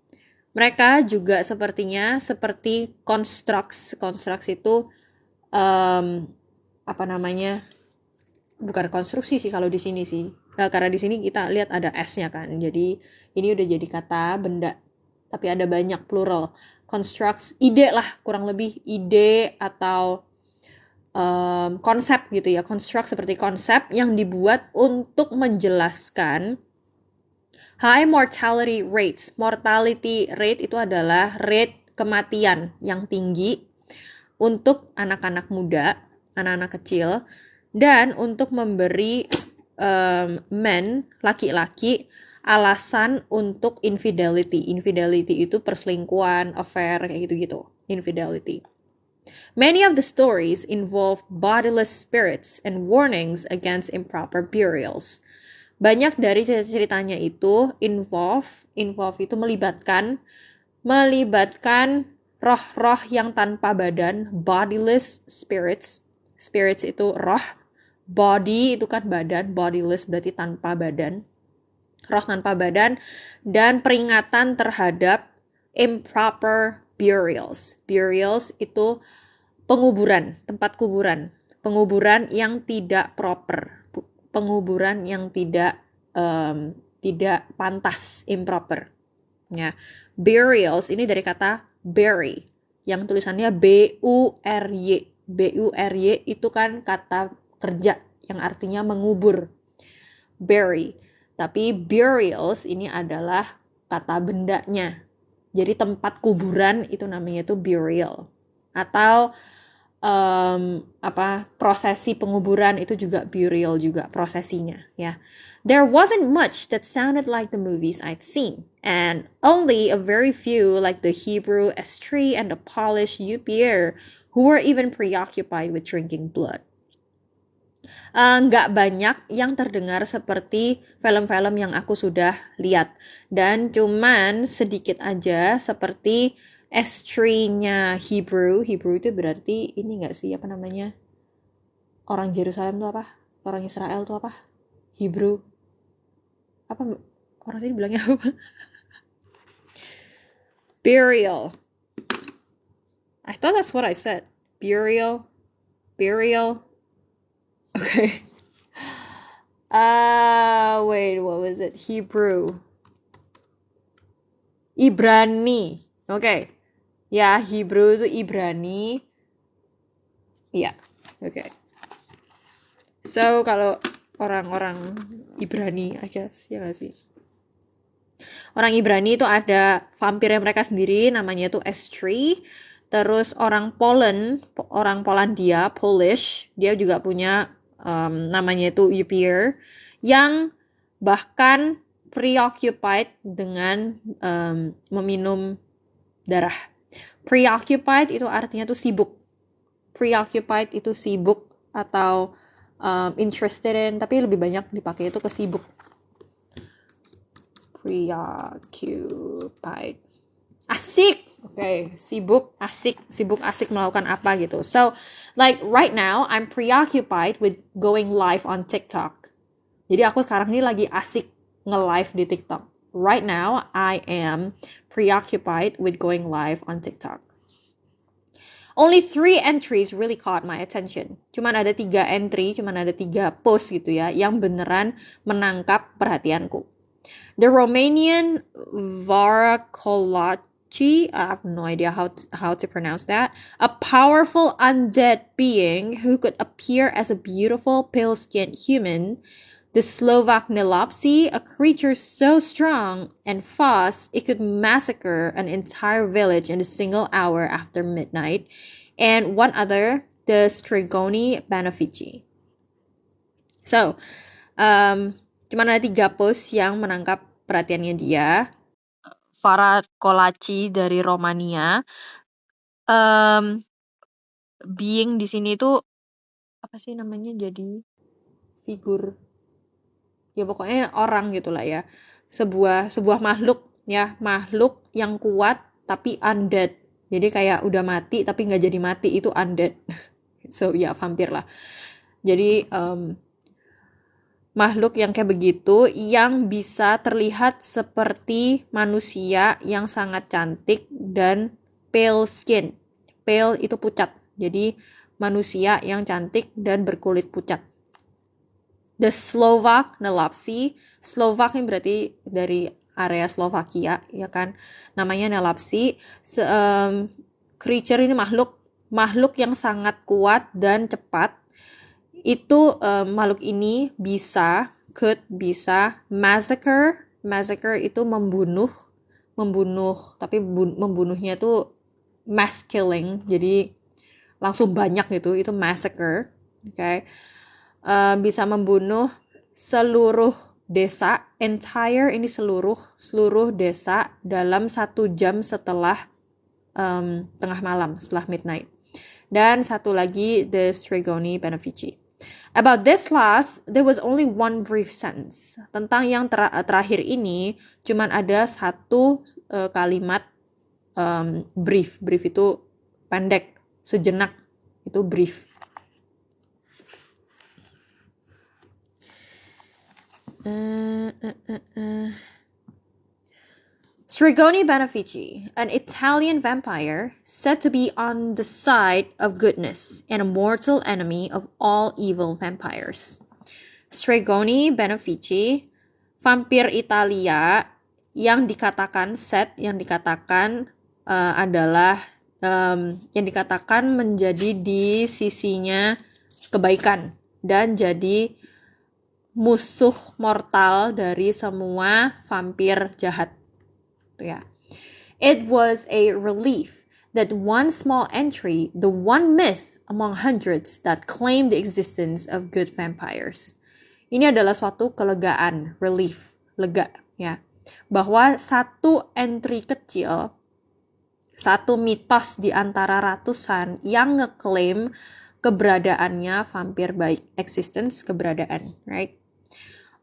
Mereka juga sepertinya seperti constructs itu bukan konstruksi sih kalau di sini sih, karena di sini kita lihat ada S-nya kan, jadi ini udah jadi kata benda tapi ada banyak plural. Constructs, ide lah, kurang lebih ide atau konsep gitu ya. Construct seperti konsep yang dibuat untuk menjelaskan high mortality rates. Mortality rate itu adalah rate kematian yang tinggi untuk anak-anak muda, anak-anak kecil, dan untuk memberi men, laki-laki, alasan untuk infidelity. Infidelity itu perselingkuhan, affair, kayak gitu-gitu. Infidelity. Many of the stories involve bodiless spirits and warnings against improper burials. Banyak dari ceritanya itu involve itu melibatkan roh-roh yang tanpa badan, bodiless spirits. Spirits itu roh, body itu kan badan, bodiless berarti tanpa badan. roh tanpa badan, dan peringatan terhadap improper burials. Burials itu penguburan, tempat kuburan. Penguburan yang tidak proper. Penguburan yang tidak pantas, improper. Ya. Burials ini dari kata bury, yang tulisannya B-U-R-Y. B-U-R-Y itu kan kata kerja yang artinya mengubur. Bury. Tapi burials ini adalah kata bendanya. Jadi tempat kuburan itu namanya itu burial. Atau prosesi penguburan itu juga burial juga prosesinya, ya. There wasn't much that sounded like the movies I'd seen, and only a very few like the Hebrew Estri and the Polish Upier who were even preoccupied with drinking blood. Nggak banyak yang terdengar seperti film-film yang aku sudah lihat, dan cuman sedikit aja seperti S3-nya Hebrew. Hebrew itu berarti ini nggak sih, apa namanya? Orang Yerusalem itu apa? Orang Israel itu apa? Hebrew. Apa orang tadi bilangnya apa? Burial. I thought that's what I said. Burial. Okay. Wait, what was it? Hebrew. Ibrani. Okay. Ya, Hebrew itu Ibrani. Iya. Okay. So, kalau orang-orang Ibrani, I guess, ya gak sih? Orang Ibrani itu ada vampirnya mereka sendiri, namanya itu S3. Terus orang Polandia, Polish, dia juga punya namanya itu Upier, yang bahkan preoccupied dengan meminum darah. Preoccupied itu artinya tuh sibuk. Preoccupied itu sibuk atau interested in, tapi lebih banyak dipakai itu ke sibuk. Preoccupied. Asik. Okay, sibuk asik melakukan apa gitu. So, like right now I'm preoccupied with going live on TikTok. Jadi aku sekarang ini lagi asik nge-live di TikTok. Right now I am preoccupied with going live on TikTok. Only 3 entries really caught my attention. Cuman ada 3 post gitu ya, yang beneran menangkap perhatianku. The Romanian Varacolaci, I have no idea how to pronounce that, a powerful undead being who could appear as a beautiful pale-skinned human. The Slovak Nelopsy, a creature so strong and fast it could massacre an entire village in a single hour after midnight. And one other, the Strigoni Benefici. So, cuman ada 3 post yang menangkap perhatiannya dia. Varacolaci dari Romania. Being di sini tuh apa sih namanya, jadi figur, ya pokoknya orang gitulah ya, sebuah makhluk ya, makhluk yang kuat tapi undead, jadi kayak udah mati tapi nggak jadi mati, itu undead. So ya, vampir lah. Jadi makhluk yang kayak begitu, yang bisa terlihat seperti manusia yang sangat cantik dan pale skin. Pale itu pucat, jadi manusia yang cantik dan berkulit pucat. The Slovak Nelapsy. Slovak ini berarti dari area Slovakia, ya kan? Namanya Nelapsy. Creature ini makhluk yang sangat kuat dan cepat. Itu makhluk ini could bisa massacre. Massacre itu membunuh, tapi membunuhnya tuh mass killing. Jadi langsung banyak gitu, itu massacre. Okay. Bisa membunuh seluruh desa, entire ini seluruh desa dalam 1 jam setelah tengah malam, setelah midnight. Dan satu lagi, the Strigoni Benefici. About this last, there was only one brief sentence. Tentang yang terakhir ini, cuman ada 1 kalimat brief. Brief itu pendek, sejenak, itu brief. Strigoni Benefici, an Italian vampire said to be on the side of goodness and a mortal enemy of all evil vampires. Strigoni Benefici, vampir Italia yang dikatakan adalah yang dikatakan menjadi di sisinya kebaikan dan jadi musuh mortal dari semua vampir jahat. Yeah. It was a relief that one small entry, the one myth among hundreds that claimed the existence of good vampires. Ini adalah suatu kelegaan, relief, lega, ya. Bahwa satu entry kecil, satu mitos di antara ratusan yang ngeklaim keberadaannya vampir baik, existence, keberadaan, right?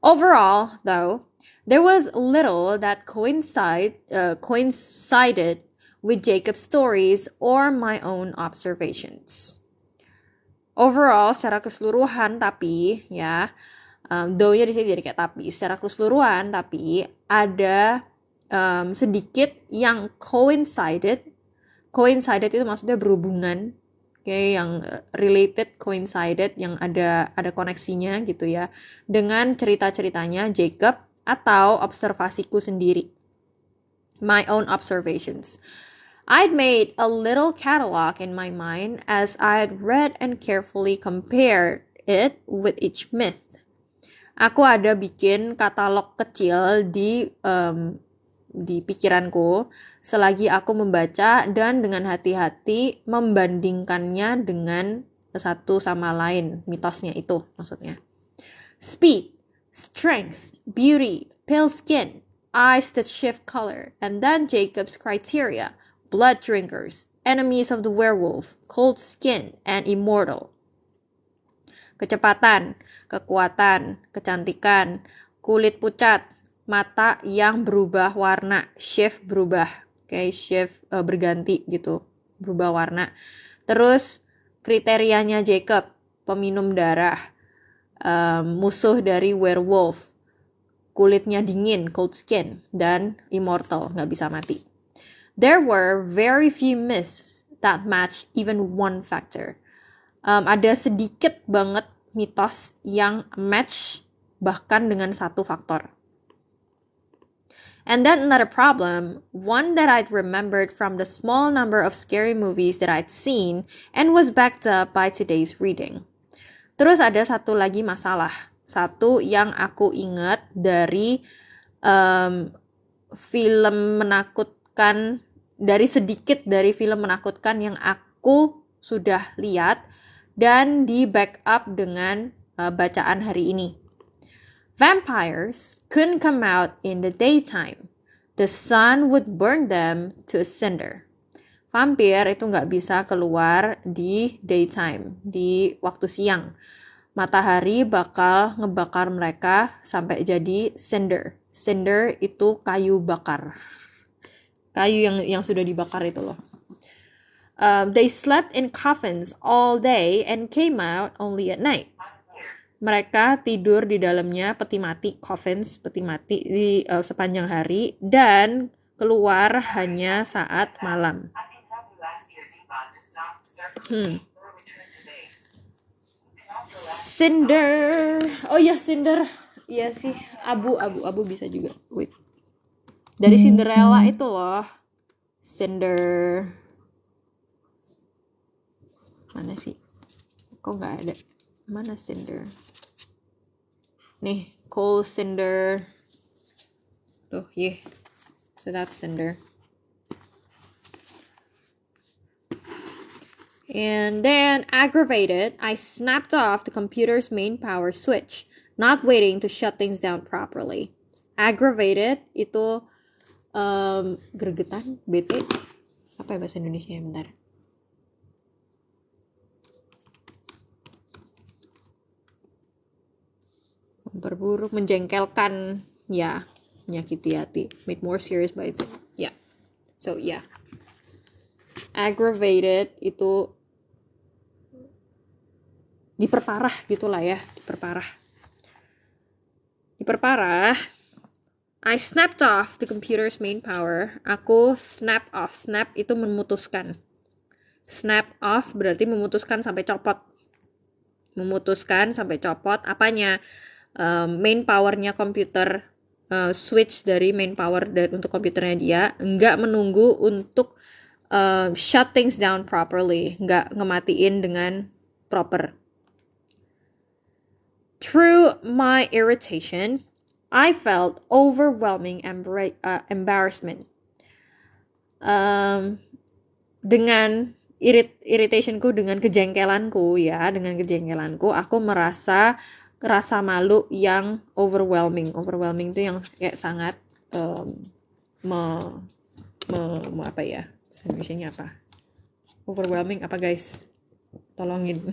Overall, though, there was little that coincided with Jacob's stories or my own observations. Overall, secara keseluruhan, tapi ya, though-nya di sini jadi kayak tapi. Secara keseluruhan, tapi ada sedikit yang coincided. Coincided itu maksudnya berhubungan. Yang related, coincided, yang ada koneksinya gitu ya, dengan cerita-ceritanya Jacob atau observasiku sendiri. My own observations. I'd made a little catalog in my mind as I'd read and carefully compared it with each myth. Aku ada bikin katalog kecil di pikiranku selagi aku membaca dan dengan hati-hati membandingkannya dengan satu sama lain, mitosnya itu maksudnya. Speed, strength, beauty, pale skin, eyes that shift color, and then Jacob's criteria, blood drinkers, enemies of the werewolf, cold skin, and immortal. Kecepatan, kekuatan, kecantikan, kulit pucat, mata yang berubah warna, shift berubah, shift berganti gitu, berubah warna. Terus kriterianya Jacob, peminum darah, musuh dari werewolf, kulitnya dingin, cold skin, dan immortal, nggak bisa mati. There were very few myths that matched even one factor. Ada sedikit banget mitos yang match bahkan dengan satu faktor. And then another problem, one that I'd remembered from the small number of scary movies that I'd seen and was backed up by today's reading. Terus ada satu lagi masalah, satu yang aku ingat dari film menakutkan, dari sedikit dari film menakutkan yang aku sudah lihat dan di backup dengan bacaan hari ini. Vampires couldn't come out in the daytime. The sun would burn them to a cinder. Vampir itu nggak bisa keluar di daytime, di waktu siang. Matahari bakal ngebakar mereka sampai jadi cinder. Cinder itu kayu bakar. Kayu yang sudah dibakar itu loh. They slept in coffins all day and came out only at night. Mereka tidur di dalamnya peti mati, coffins, peti mati di sepanjang hari dan keluar hanya saat malam. Cinder. Oh ya, cinder. Iya sih, abu bisa juga. Wait. Dari Cinderella itu loh. Cinder. Mana sih? Kok nggak ada? Mana cinder? Nih, coal cinder. Tuh, yeah. So that's cinder. And then, aggravated, I snapped off the computer's main power switch, not waiting to shut things down properly. Aggravated itu gregetan, bete. Apa ya bahasa Indonesia ya, bentar. Memperburuk, menjengkelkan, ya, menyakiti hati. Made more serious by it. Yeah. So, yeah. Aggravated itu diperparah gitulah ya, diperparah. I snapped off the computer's main power. Aku snap off. Snap itu memutuskan. Snap off berarti memutuskan sampai copot. Memutuskan sampai copot. Apanya? Main powernya komputer. Switch dari main power untuk komputernya dia. Nggak menunggu untuk shut things down properly. Nggak ngematiin dengan proper. Through my irritation, I felt overwhelming embarrassment. Dengan irritationku, dengan kejengkelanku, aku merasa rasa malu yang overwhelming. Overwhelming itu yang kayak sangat apa ya? Bahasa Indonesianya apa? Overwhelming apa guys? Tolongin.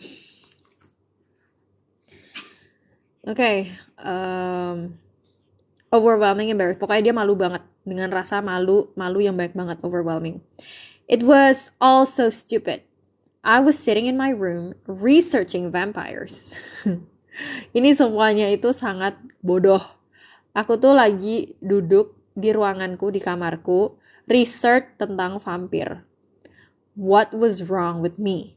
Okay, overwhelming embarrassed. Pokoknya dia malu banget dengan rasa malu yang banyak banget, overwhelming. It was all so stupid. I was sitting in my room researching vampires. Ini semuanya itu sangat bodoh. Aku tuh lagi duduk di ruanganku, di kamarku, research tentang vampir. What was wrong with me?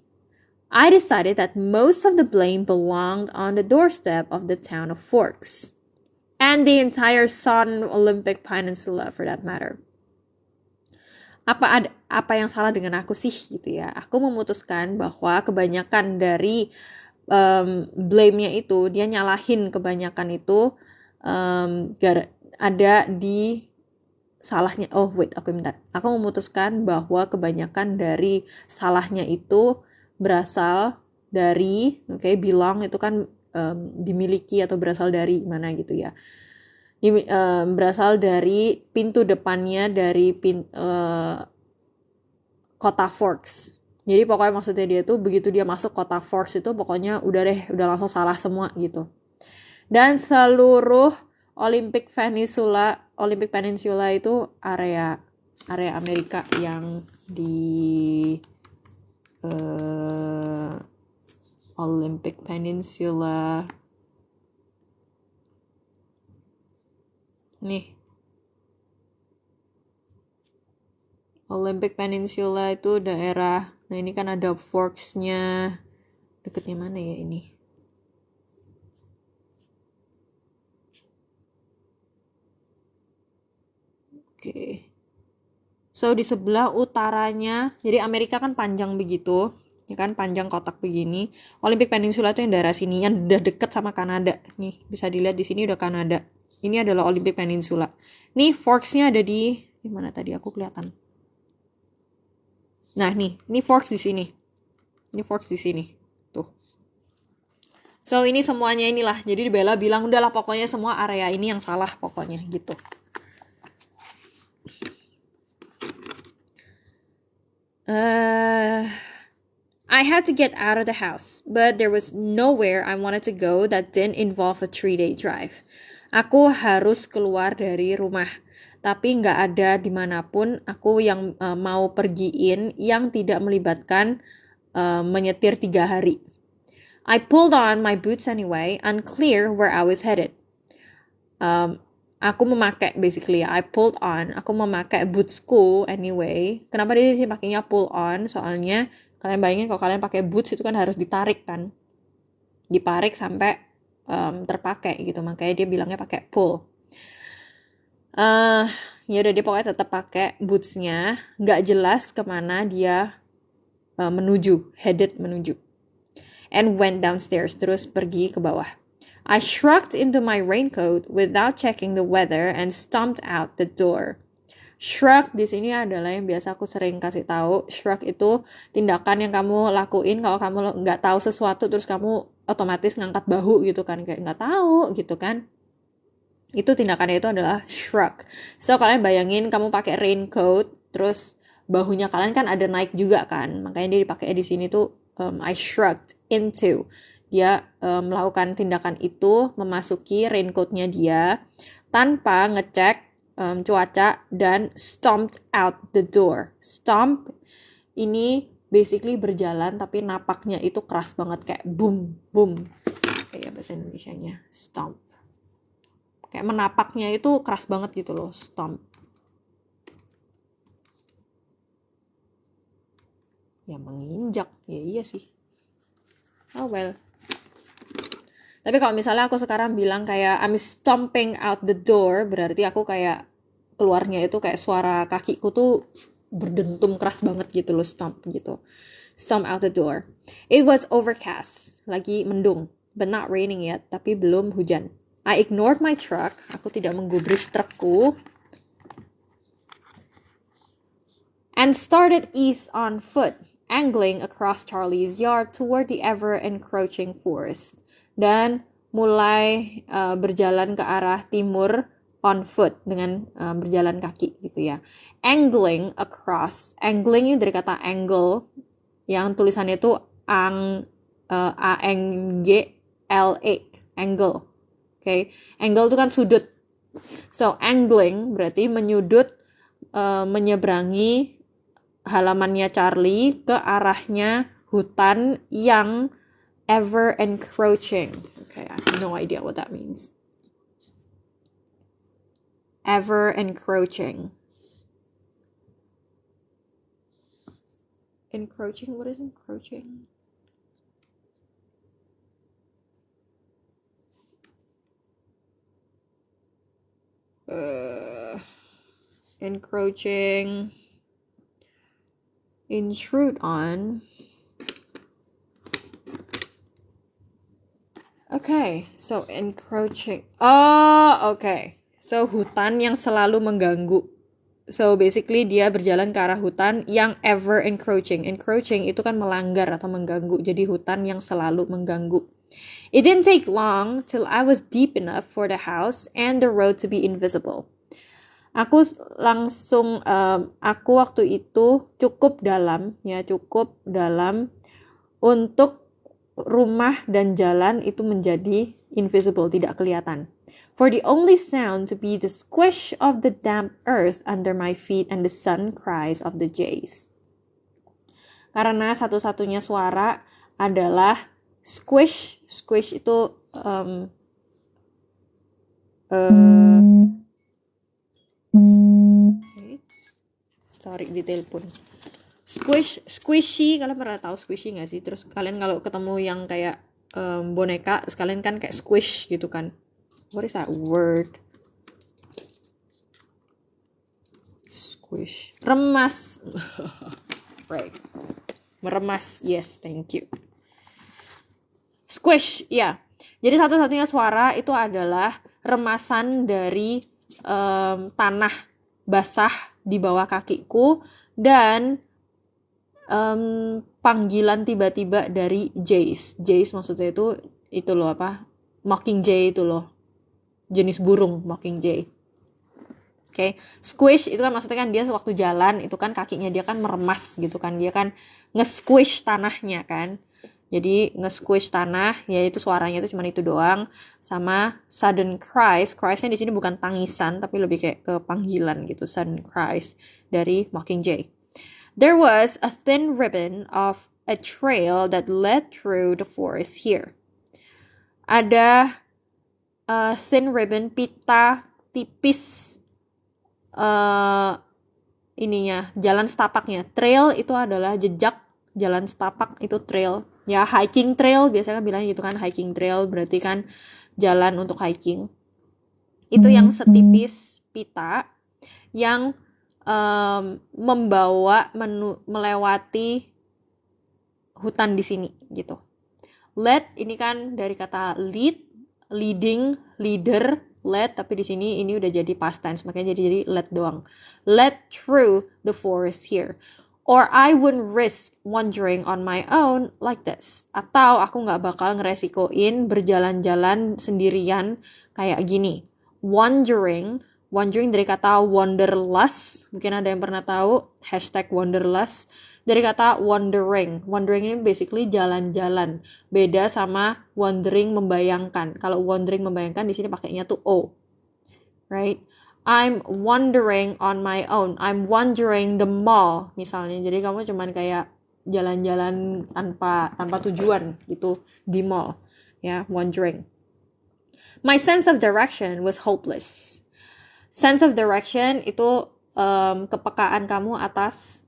I decided that most of the blame belonged on the doorstep of the town of Forks. And the entire Southern Olympic Peninsula for that matter. Apa yang salah dengan aku sih gitu ya. Aku memutuskan bahwa kebanyakan dari blame-nya itu, dia nyalahin kebanyakan itu ada di salahnya. Aku memutuskan bahwa kebanyakan dari salahnya itu berasal dari, belong itu kan dimiliki atau berasal dari mana gitu ya. Berasal dari pintu depannya dari kota Forks. Jadi pokoknya maksudnya dia tuh begitu dia masuk kota Forks itu pokoknya udah langsung salah semua gitu. Dan seluruh Olympic Peninsula itu area Amerika yang di Olympic Peninsula. Nih. Olympic Peninsula itu daerah. Nah, ini kan ada Forks-nya. Deketnya mana ya ini? Oke. So, di sebelah utaranya, jadi Amerika kan panjang begitu. Ya kan, panjang kotak begini. Olympic Peninsula itu yang daerah sini, yang udah deket sama Kanada. Nih, bisa dilihat di sini udah Kanada. Ini adalah Olympic Peninsula. Nih, Forks-nya ada di mana tadi aku kelihatan. Nah, ini Forks di sini. Ini Forks di sini. Tuh. So, ini semuanya inilah. Jadi Bella bilang, udahlah pokoknya semua area ini yang salah pokoknya gitu. I had to get out of the house, but there was nowhere I wanted to go that didn't involve a 3-day drive. Aku harus keluar dari rumah, tapi nggak ada dimanapun aku yang mau pergiin yang tidak melibatkan menyetir 3 hari. I pulled on my boots anyway, unclear where I was headed. Aku memakai aku memakai bootsku anyway. Kenapa dia sih pakainya pull on? Soalnya kalian bayangin kalau kalian pakai boots itu kan harus ditarik kan. Ditarik sampai terpakai gitu. Makanya dia bilangnya pakai pull. Ya udah dia pokoknya tetap pakai bootsnya. Nggak jelas kemana dia headed menuju. And went downstairs, terus pergi ke bawah. I shrugged into my raincoat without checking the weather and stomped out the door. Shrug di sini adalah yang biasa aku sering kasih tahu. Shrug itu tindakan yang kamu lakuin kalau kamu nggak tahu sesuatu terus kamu otomatis ngangkat bahu gitu kan, kayak nggak tahu gitu kan. Itu tindakannya itu adalah shrug. So kalian bayangin kamu pakai raincoat terus bahunya kalian kan ada naik juga kan, makanya dia dipakai di sini tuh I shrugged into. Dia melakukan tindakan itu, memasuki raincoatnya dia tanpa ngecek cuaca dan stomped out the door. Stomp ini basically berjalan tapi napaknya itu keras banget kayak boom boom. Kayak bahasa Indonesianya stomp. Kayak menapaknya itu keras banget gitu loh, stomp. Ya menginjak, ya iya sih. Oh well. Tapi kalau misalnya aku sekarang bilang kayak I'm stomping out the door, berarti aku kayak keluarnya itu kayak suara kakiku tuh berdentum keras banget gitu loh, stomp gitu. Stomp out the door. It was overcast, lagi mendung, but not raining yet, tapi belum hujan. I ignored my truck, aku tidak menggubris trukku, and started east on foot, angling across Charlie's yard toward the ever-encroaching forest. Dan mulai berjalan ke arah timur on foot, dengan berjalan kaki gitu ya. Angling across, angling ini dari kata angle, yang tulisannya itu A-N-G-L-E, angle. Okay? Angle itu kan sudut. So, angling berarti menyudut, menyeberangi halamannya Charlie ke arahnya hutan yang ever encroaching. Okay, I have no idea what that means. Ever encroaching. Encroaching? What is encroaching? Encroaching. Intrude on. Okay, so encroaching. Oh, okay. So hutan yang selalu mengganggu. So basically dia berjalan ke arah hutan yang ever encroaching. Encroaching itu kan melanggar atau mengganggu. Jadi hutan yang selalu mengganggu. It didn't take long till I was deep enough for the house and the road to be invisible. Aku langsung, aku waktu itu cukup dalam untuk rumah dan jalan itu menjadi invisible, tidak kelihatan. For the only sound to be the squish of the damp earth under my feet and the sudden cries of the jays. Karena satu-satunya suara adalah squish. Squish itu sorry, ditelepon. Squishy, kalian pernah tahu squishy nggak sih? Terus kalian kalau ketemu yang kayak boneka, sekalian kan kayak squish gitu kan? What is that word? Squish. Remas. Right. Meremas. Yes, thank you. Squish, ya. Yeah. Jadi satu-satunya suara itu adalah remasan dari tanah basah di bawah kakiku dan panggilan tiba-tiba dari jays. Jays maksudnya itu loh apa? Mockingjay itu loh. Jenis burung mockingjay. Okay. Squish itu kan maksudnya kan dia sewaktu jalan itu kan kakinya dia kan meremas gitu kan. Dia kan nge-squish tanahnya kan. Jadi nge-squish tanah, yaitu suaranya itu cuma itu doang. Sama sudden cries. Criesnya di sini bukan tangisan tapi lebih kayak ke panggilan gitu. Sudden cries dari mockingjay. There was a thin ribbon of a trail that led through the forest here. Ada thin ribbon, pita tipis jalan setapaknya. Trail itu adalah jejak jalan setapak, itu trail. Ya, hiking trail biasanya bilang gitu kan, hiking trail berarti kan jalan untuk hiking. Itu yang setipis pita yang melewati hutan di sini gitu. Led ini kan dari kata lead, leading, leader, led, tapi di sini ini udah jadi past tense, makanya jadi led doang. Led through the forest here. Or I wouldn't risk wandering on my own like this. Atau aku nggak bakal ngeresikoin berjalan-jalan sendirian kayak gini. Wandering dari kata wanderlust, mungkin ada yang pernah tahu #wanderlust, dari kata wandering. Wandering ini basically jalan-jalan, beda sama wandering membayangkan. Kalau wandering membayangkan di sini pakainya tuh o, right? I'm wandering on my own, I'm wandering the mall misalnya. Jadi kamu cuman kayak jalan-jalan tanpa tujuan gitu di mall, ya, wandering. My sense of direction was hopeless. Sense of direction itu kepekaan kamu atas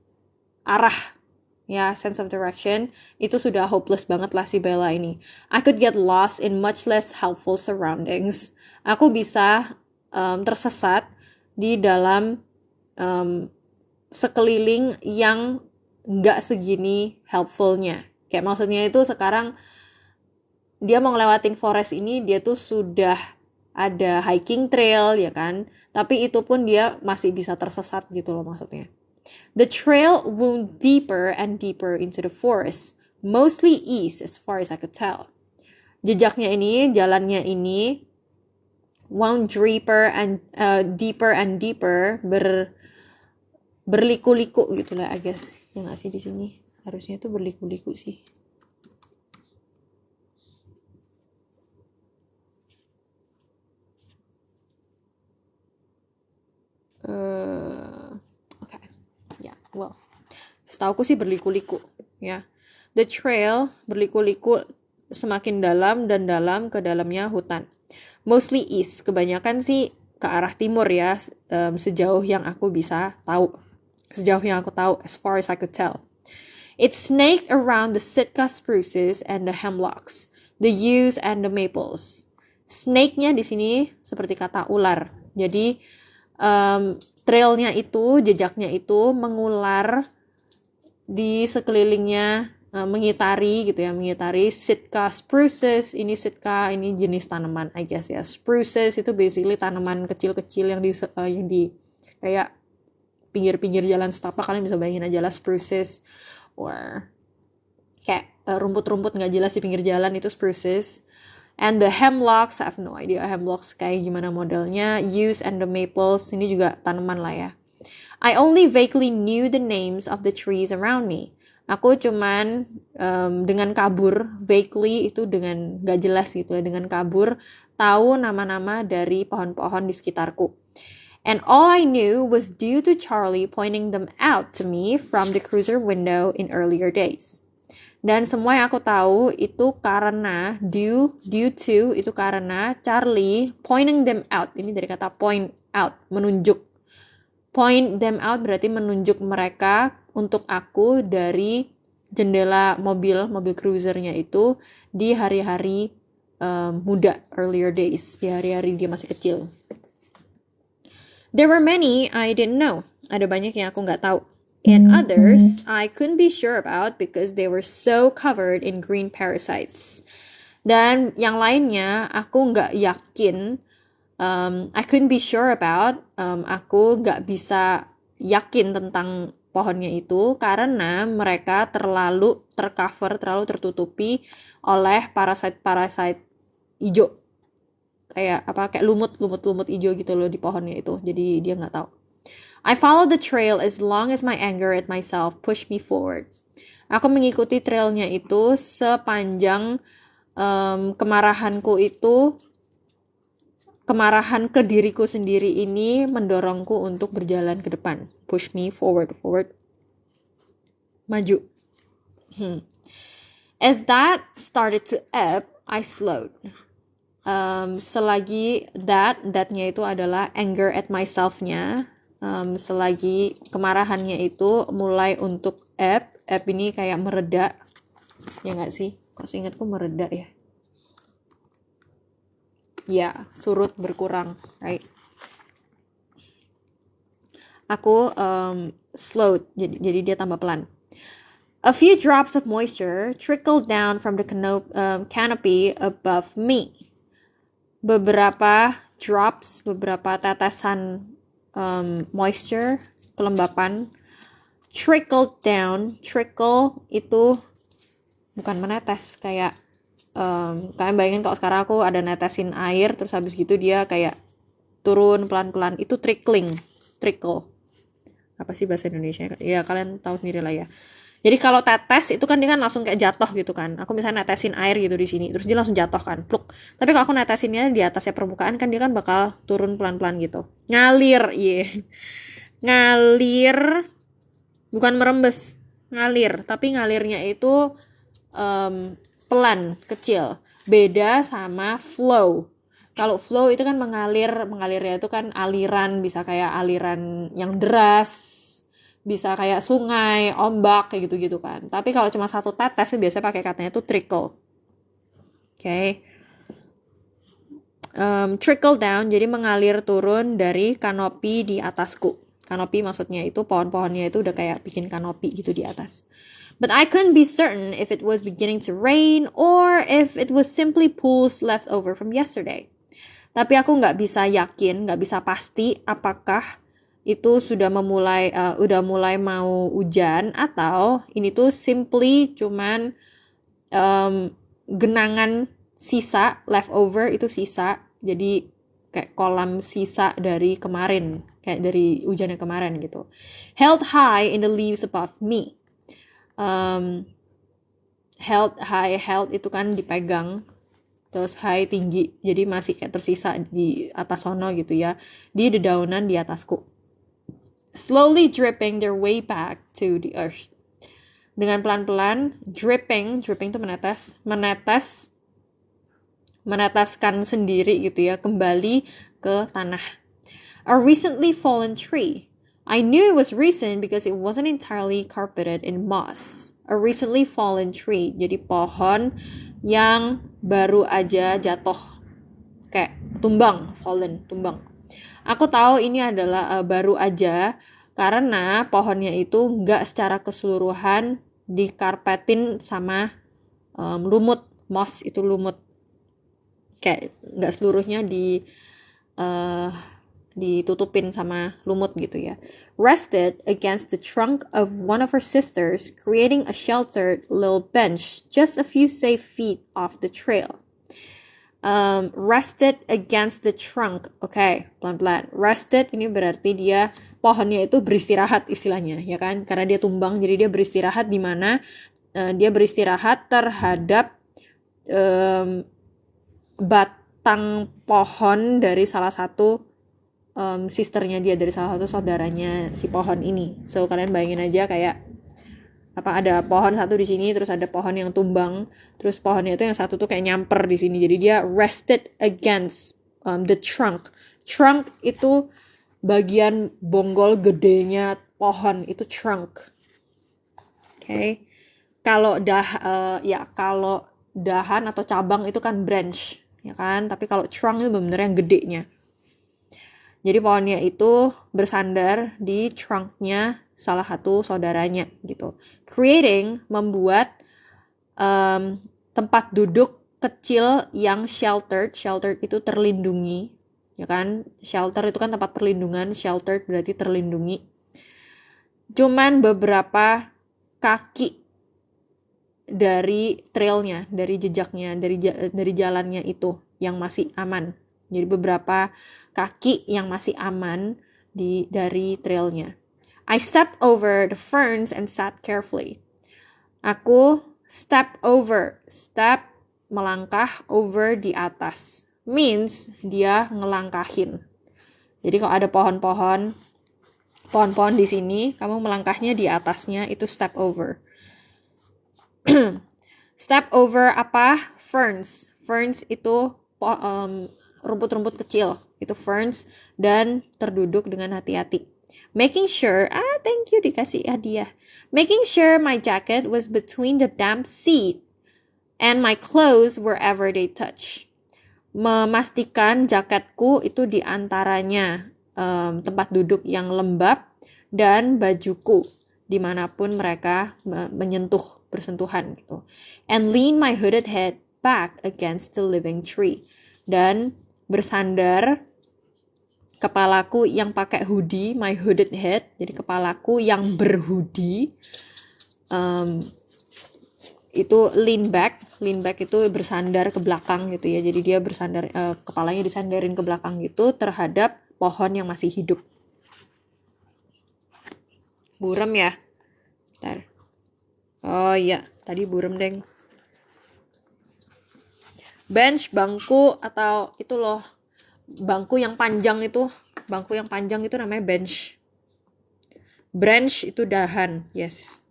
arah. Ya, sense of direction itu sudah hopeless banget lah si Bella ini. I could get lost in much less helpful surroundings. Aku bisa tersesat di dalam sekeliling yang nggak segini helpfulnya. Kayak maksudnya itu sekarang dia mau ngelewatin forest ini, dia tuh sudah ada hiking trail ya kan, tapi itu pun dia masih bisa tersesat gitu loh maksudnya. The trail wound deeper and deeper into the forest, mostly east as far as I could tell. Jejaknya ini, jalannya ini wound deeper and deeper, berliku-liku gitu lah, I guess. Ya nggak sih di sini? Harusnya itu berliku-liku sih. Okay. Yeah, well, setauku sih berliku-liku ya. The trail berliku-liku semakin dalam dan dalam ke dalamnya hutan. Mostly east, kebanyakan sih ke arah timur ya, sejauh yang aku bisa tahu. Sejauh yang aku tahu, as far as I could tell. It snaked around the Sitka spruces and the hemlocks, the yews and the maples. Snake-nya di sini seperti kata ular. Jadi trailnya itu, jejaknya itu mengular di sekelilingnya, mengitari gitu ya, mengitari Sitka spruces. Ini Sitka, ini jenis tanaman I guess ya. Spruces itu basically tanaman kecil-kecil yang di kayak pinggir-pinggir jalan setapak. Kalian bisa bayangin aja lah spruces, or kayak rumput-rumput nggak jelas di pinggir jalan, itu spruces. And the hemlocks, I have no idea hemlocks kayak gimana modelnya. Yews and the maples, ini juga tanaman lah ya. I only vaguely knew the names of the trees around me. Aku cuman dengan kabur, vaguely itu dengan gak jelas gitu ya, dengan kabur tahu nama-nama dari pohon-pohon di sekitarku. And all I knew was due to Charlie pointing them out to me from the cruiser window in earlier days. Dan semua yang aku tahu itu karena due to itu karena Charlie pointing them out. Ini dari kata point out, menunjuk. Point them out berarti menunjuk mereka untuk aku dari jendela mobil cruisernya itu di hari-hari muda, earlier days, di hari-hari dia masih kecil. There were many I didn't know. Ada banyak yang aku nggak tahu. And others I couldn't be sure about because they were so covered in green parasites. Dan yang lainnya aku nggak yakin, I couldn't be sure about, aku nggak bisa yakin tentang pohonnya itu karena mereka terlalu tercover, terlalu tertutupi oleh parasit hijau. Kayak lumut hijau gitu loh di pohonnya itu. Jadi dia nggak tahu. I followed the trail as long as my anger at myself pushed me forward. Aku mengikuti trailnya itu sepanjang kemarahanku itu, kemarahan ke diriku sendiri ini mendorongku untuk berjalan ke depan. Push me forward. Maju. As that started to ebb, I slowed. Selagi that-nya itu adalah anger at myself-nya. Selagi kemarahannya itu mulai untuk ebb ini kayak mereda, ya nggak sih? Kok seingatku mereda ya? Ya, surut, berkurang, right? Aku slowed, jadi dia tambah pelan. A few drops of moisture trickled down from the canopy above me. Beberapa drops, beberapa tetesan moisture, kelembapan, trickled down. Trickle itu bukan menetes, kayak kalian bayangin kalau sekarang aku ada netesin air terus habis gitu dia kayak turun pelan-pelan, itu trickle. Apa sih bahasa Indonesia? Ya kalian tahu sendiri lah ya. Jadi kalau tetes itu kan dia kan langsung kayak jatuh gitu kan. Aku misalnya netesin air gitu di sini, terus dia langsung jatuh kan, pluk. Tapi kalau aku netesinnya di atasnya permukaan kan dia kan bakal turun pelan-pelan gitu. Ngalir, ngalir, bukan merembes, ngalir. Tapi ngalirnya itu pelan, kecil. Beda sama flow. Kalau flow itu kan mengalirnya itu kan aliran, bisa kayak aliran yang deras, bisa kayak sungai, ombak, kayak gitu-gitu kan. Tapi kalau cuma satu tetes, biasanya pakai katanya itu trickle. Okay. Trickle down, jadi mengalir turun dari kanopi di atasku. Kanopi maksudnya itu pohon-pohonnya itu udah kayak bikin kanopi gitu di atas. But I couldn't be certain if it was beginning to rain or if it was simply pools left over from yesterday. Tapi aku nggak bisa yakin, nggak bisa pasti apakah itu udah mulai mau hujan atau ini tuh simply cuman genangan sisa, leftover itu sisa, jadi kayak kolam sisa dari kemarin, kayak dari hujan yang kemarin gitu. Held high in the leaves above me. Held itu kan dipegang, terus high tinggi, jadi masih kayak tersisa di atas sono gitu ya, di dedaunan di atasku. Slowly dripping their way back to the earth. Dengan pelan-pelan, dripping itu meneteskan sendiri gitu ya, kembali ke tanah. A recently fallen tree. I knew it was recent because it wasn't entirely carpeted in moss. A recently fallen tree, jadi pohon yang baru aja jatuh, kayak tumbang. Aku tahu ini adalah baru aja karena pohonnya itu nggak secara keseluruhan dikarpetin sama lumut. Moss itu lumut, kayak nggak seluruhnya ditutupin sama lumut gitu ya. Rested against the trunk of one of her sisters, creating a sheltered little bench just a few safe feet off the trail. Rested against the trunk. Okay, pelan-pelan. Rested ini berarti dia pohonnya itu beristirahat istilahnya, ya kan? Karena dia tumbang, jadi dia beristirahat di mana dia beristirahat terhadap batang pohon dari salah satu sisternya dia, dari salah satu saudaranya si pohon ini. So kalian bayangin aja kayak ada pohon satu di sini, terus ada pohon yang tumbang, terus pohonnya itu yang satu tuh kayak nyamper di sini. Jadi dia rested against the trunk. Trunk itu bagian bonggol gedenya pohon, itu trunk. Okay. Kalau kalau dahan atau cabang itu kan branch, ya kan? Tapi kalau trunk itu benar-benar yang gedenya. Jadi pohonnya itu bersandar di trunknya salah satu saudaranya gitu. Creating, membuat tempat duduk kecil yang sheltered. Sheltered itu terlindungi, ya kan? Shelter itu kan tempat perlindungan, sheltered berarti terlindungi. Cuman beberapa kaki dari trailnya, dari jejaknya, dari jalannya itu yang masih aman. Jadi beberapa kaki yang masih aman dari trailnya. I stepped over the ferns and sat carefully. Aku step melangkah, over di atas. Means dia ngelangkahin. Jadi kalau ada pohon-pohon di sini, kamu melangkahnya di atasnya, itu step over. Step over apa? Ferns. Ferns itu rumput-rumput kecil, itu ferns, dan terduduk dengan hati-hati. Making sure, thank you dikasih hadiah. Making sure my jacket was between the damp seat and my clothes wherever they touch. Memastikan jaketku itu di antaranya tempat duduk yang lembab dan bajuku dimanapun mereka bersentuhan gitu. And lean my hooded head back against the living tree. Dan bersandar kepalaku yang pakai hoodie, my hooded head, jadi kepalaku yang berhoodie, itu lean back itu bersandar ke belakang gitu ya, jadi dia bersandar, kepalanya disandarin ke belakang gitu terhadap pohon yang masih hidup. Burem ya? Bentar. Oh iya, tadi burem deng. Bench, bangku, atau itu loh, bangku yang panjang itu namanya bench. Branch itu dahan, yes.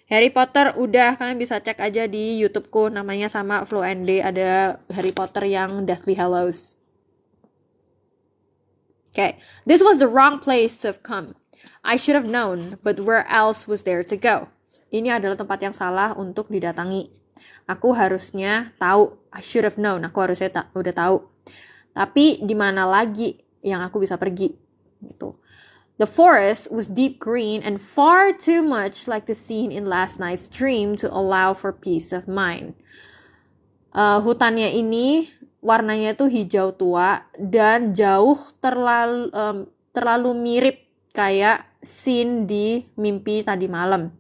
Harry Potter udah, kalian bisa cek aja di YouTubeku, namanya sama Flow ND, ada Harry Potter yang Deathly Hallows. Okay, this was the wrong place to have come. I should have known, but where else was there to go? Ini adalah tempat yang salah untuk didatangi. Aku harusnya tahu. I should have known. Aku harusnya udah tahu. Tapi di mana lagi yang aku bisa pergi? Gitu. The forest was deep green and far too much like the scene in last night's dream to allow for peace of mind. Hutannya ini warnanya tuh hijau tua dan jauh terlalu mirip kayak scene di mimpi tadi malam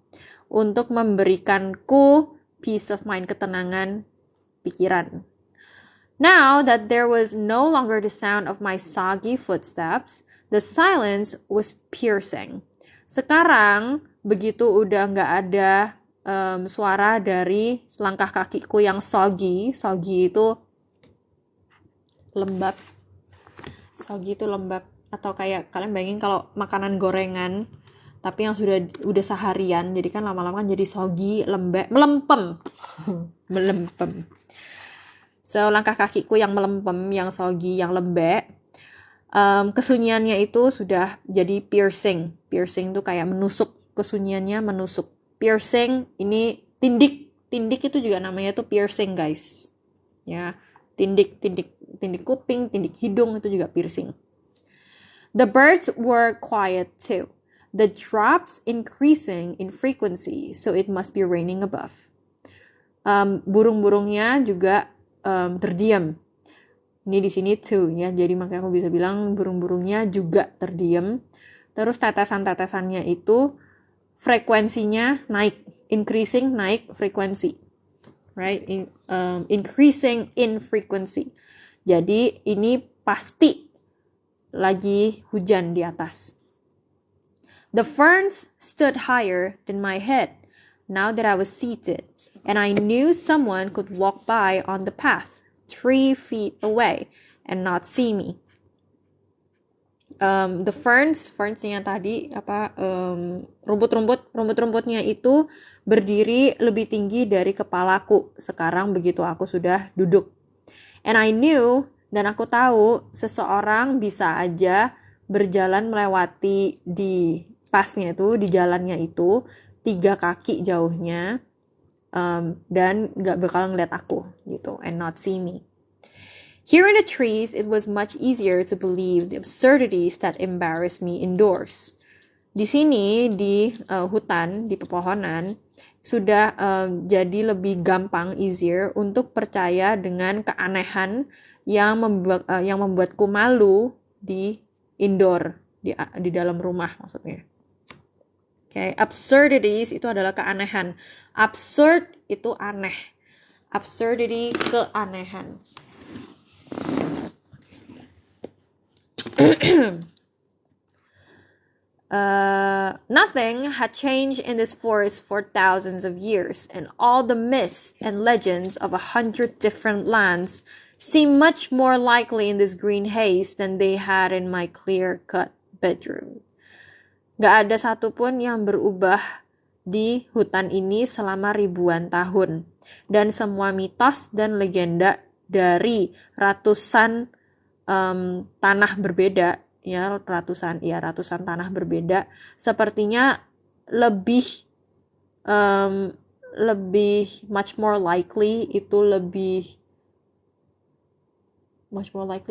untuk memberikanku peace of mind, ketenangan pikiran. Now that there was no longer the sound of my soggy footsteps, the silence was piercing. Sekarang begitu udah nggak ada suara dari langkah kakiku yang soggy itu lembab. Soggy itu lembab, atau kayak kalian bayangin kalau makanan gorengan tapi yang udah seharian, jadi kan lama-lama kan jadi soggy, lembek, melempem. Melempem. So langkah kakiku yang melempem, yang soggy, yang lembek, kesunyiannya itu sudah jadi piercing. Piercing itu kayak menusuk, kesunyiannya menusuk. Piercing ini tindik itu juga namanya tuh piercing, guys. Ya, tindik kuping, tindik hidung itu juga piercing. The birds were quiet too. The drops increasing in frequency, so it must be raining above. Burung-burungnya juga terdiam. Ini di sini too ya, jadi makanya aku bisa bilang burung-burungnya juga terdiam. Terus tetesan-tetesannya itu frekuensinya naik, increasing, naik frekuensi, right? Increasing in frequency. Jadi ini pasti lagi hujan di atas. The ferns stood higher than my head now that I was seated, and I knew someone could walk by on the path 3 feet away and not see me. The ferns yang tadi rumput-rumputnya itu berdiri lebih tinggi dari kepalaku sekarang begitu aku sudah duduk. And I knew, dan aku tahu seseorang bisa aja berjalan melewati di pasnya itu, di jalannya itu 3 kaki jauhnya, dan gak bakal ngeliat aku gitu, and not see me. Here in the trees, it was much easier to believe the absurdities that embarrassed me indoors. Di sini, di hutan, di pepohonan, sudah jadi lebih gampang, easier, untuk percaya dengan keanehan yang membuatku malu di indoor, di dalam rumah maksudnya. Okay. Absurdities itu adalah keanehan. Absurd itu aneh. Absurdity, keanehan. Nothing had changed in this forest for thousands of years, and all the myths and legends of 100 different lands seemed much more likely in this green haze than they had in my clear-cut bedroom. Gak ada satupun yang berubah di hutan ini selama ribuan tahun, dan semua mitos dan legenda dari ratusan tanah berbeda, ya ratusan tanah berbeda, sepertinya lebih much more likely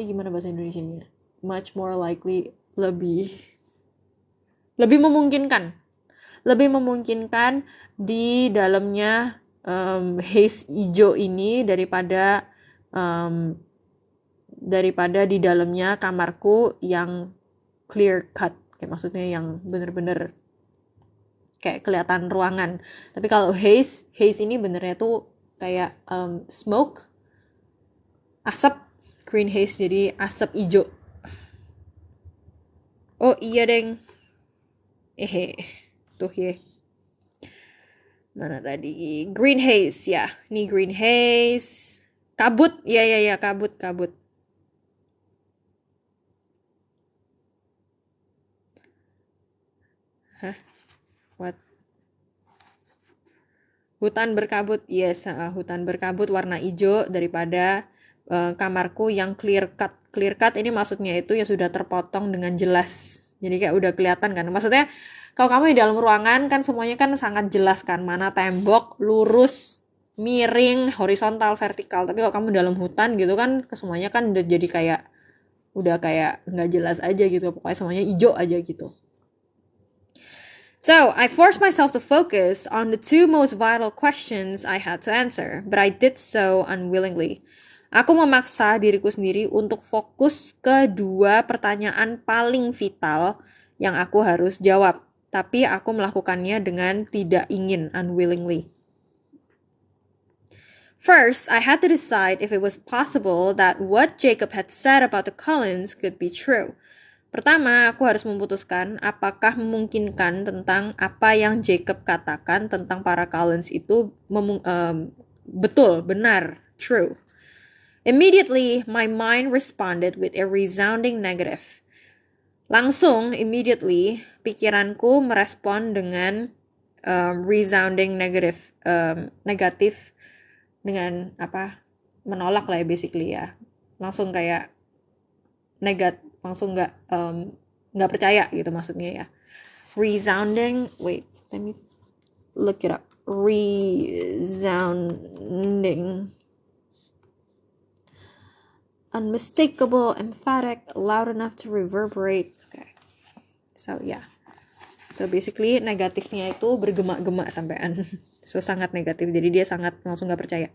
gimana bahasa Indonesianya? Much more likely lebih memungkinkan di dalamnya haze hijau ini daripada di dalamnya kamarku yang clear cut, kayak maksudnya yang bener-bener kayak kelihatan ruangan. Tapi kalau haze ini benernya tuh kayak smoke, asap, green haze, jadi asap hijau. Oh iya deng, tuh ya. Mana tadi? Green haze ya, ini green haze, kabut, ya kabut. What? Hutan berkabut, yes, hutan berkabut warna hijau daripada kamarku yang clear cut Clear cut ini maksudnya itu ya sudah terpotong dengan jelas. Jadi kayak udah kelihatan kan. Maksudnya kalau kamu di dalam ruangan kan semuanya kan sangat jelas kan. Mana tembok, lurus, miring, horizontal, vertikal. Tapi kalau kamu dalam hutan gitu kan semuanya kan udah jadi kayak nggak jelas aja gitu. Pokoknya semuanya hijau aja gitu. So, I forced myself to focus on the two most vital questions I had to answer, but I did so unwillingly. Aku memaksa diriku sendiri untuk fokus ke dua pertanyaan paling vital yang aku harus jawab, tapi aku melakukannya dengan tidak ingin, unwillingly. First, I had to decide if it was possible that what Jacob had said about the Cullens could be true. Pertama, aku harus memutuskan apakah memungkinkan tentang apa yang Jacob katakan tentang para Cullens itu betul, benar, true. Immediately, my mind responded with a resounding negative. Langsung, immediately, pikiranku merespon dengan resounding negative, negatif dengan menolak lah ya basically ya. Langsung kayak langsung nggak percaya gitu maksudnya ya. Resounding, wait, let me look it up. Resounding, unmistakable, emphatic, loud enough to reverberate. Okay, so yeah, so basically negatifnya itu bergema-gema sampean. So sangat negatif, jadi dia sangat langsung gak percaya.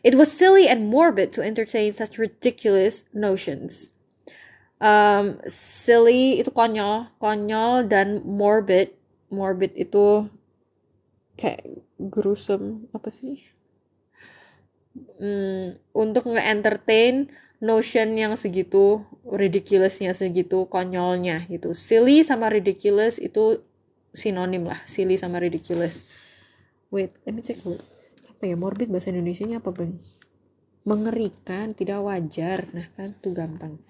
It was silly and morbid to entertain such ridiculous notions. Silly itu konyol dan morbid itu kayak gruesome apa sih? Untuk nge-entertain notion yang segitu ridiculousnya, segitu konyolnya gitu. Silly sama ridiculous itu sinonim lah, silly sama ridiculous. Wait, let me check dulu. Apa ya morbid bahasa Indonesianya apa bang? Mengerikan, tidak wajar. Nah kan itu gampang.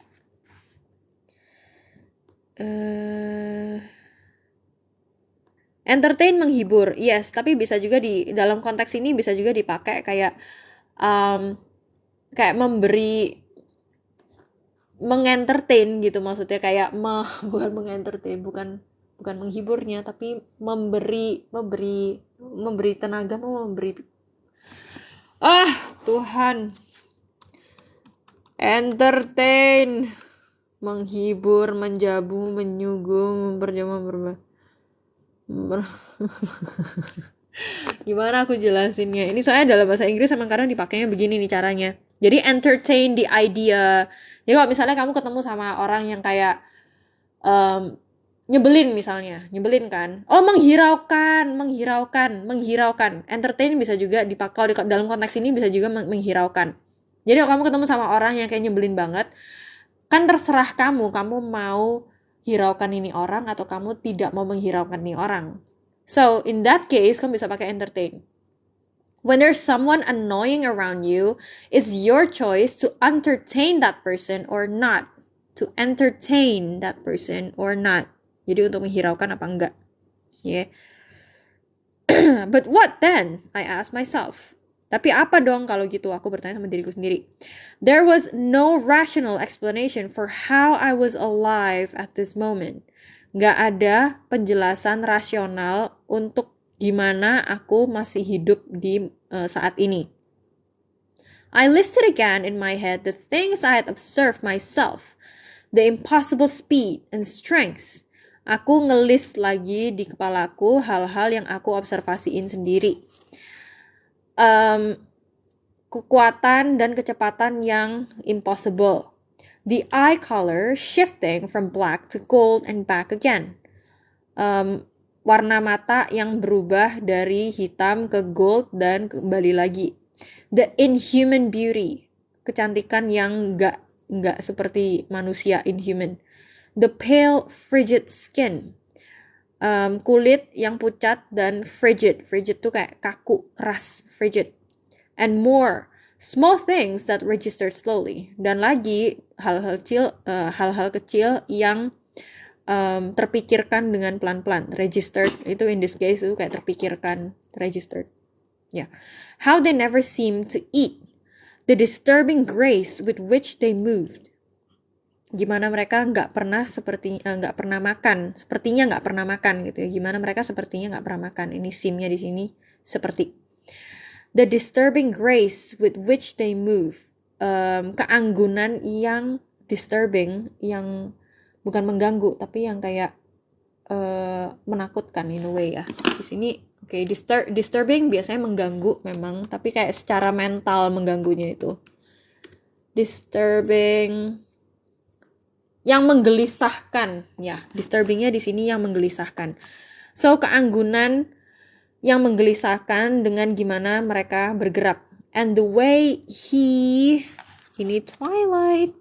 Entertain, menghibur, yes, tapi bisa juga di dalam konteks ini bisa juga dipakai kayak kayak mengentertain gitu, maksudnya kayak bukan mengentertain, bukan menghiburnya, tapi memberi tenaga, Tuhan, entertain, menghibur, menjabu, menyuguh, gimana aku jelasinnya? Ini soalnya dalam bahasa Inggris emang kadang dipakainya begini nih caranya. Jadi entertain the idea. Jadi kalau misalnya kamu ketemu sama orang yang kayak nyebelin misalnya, nyebelin kan? Oh, menghiraukan. Entertain bisa juga dipakai dalam konteks ini, bisa juga menghiraukan. Jadi kalau kamu ketemu sama orang yang kayak nyebelin banget, kan terserah kamu mau hiraukan ini orang atau kamu tidak mau menghiraukan ini orang. So, in that case, kamu bisa pakai entertain. When there's someone annoying around you, it's your choice to entertain that person or not. To entertain that person or not. Jadi untuk menghiraukan apa enggak. Yeah. But what then? I asked myself. Tapi apa dong kalau gitu? Aku bertanya sama diriku sendiri. There was no rational explanation for how I was alive at this moment. Gak ada penjelasan rasional untuk gimana aku masih hidup di saat ini. I listed again in my head the things I had observed myself. The impossible speed and strength. Aku ngelist lagi di kepalaku hal-hal yang aku observasiin sendiri. Kekuatan dan kecepatan yang impossible. The eye color shifting from black to gold and back again. Warna mata yang berubah dari hitam ke gold dan kembali lagi. The inhuman beauty. Kecantikan yang nggak seperti manusia, inhuman. The pale frigid skin. Kulit yang pucat dan frigid. Frigid tuh kayak kaku, keras, frigid. And more small things that registered slowly. Dan lagi hal-hal kecil yang terpikirkan dengan pelan-pelan. Registered itu in this case itu kayak terpikirkan, registered. Yeah. How they never seemed to eat. The disturbing grace with which they moved. Gimana mereka nggak pernah sepertinya nggak pernah makan gitu ya. Gimana mereka sepertinya nggak pernah makan. Ini simnya di sini seperti. The disturbing grace with which they move. Keanggunan yang disturbing, yang bukan mengganggu, tapi yang kayak menakutkan in a way ya. Di sini disturbing biasanya mengganggu memang, tapi kayak secara mental mengganggunya itu. Disturbing yang menggelisahkan, ya. Disturbingnya di sini yang menggelisahkan. So, keanggunan yang menggelisahkan dengan gimana mereka bergerak. And the way ini Twilight.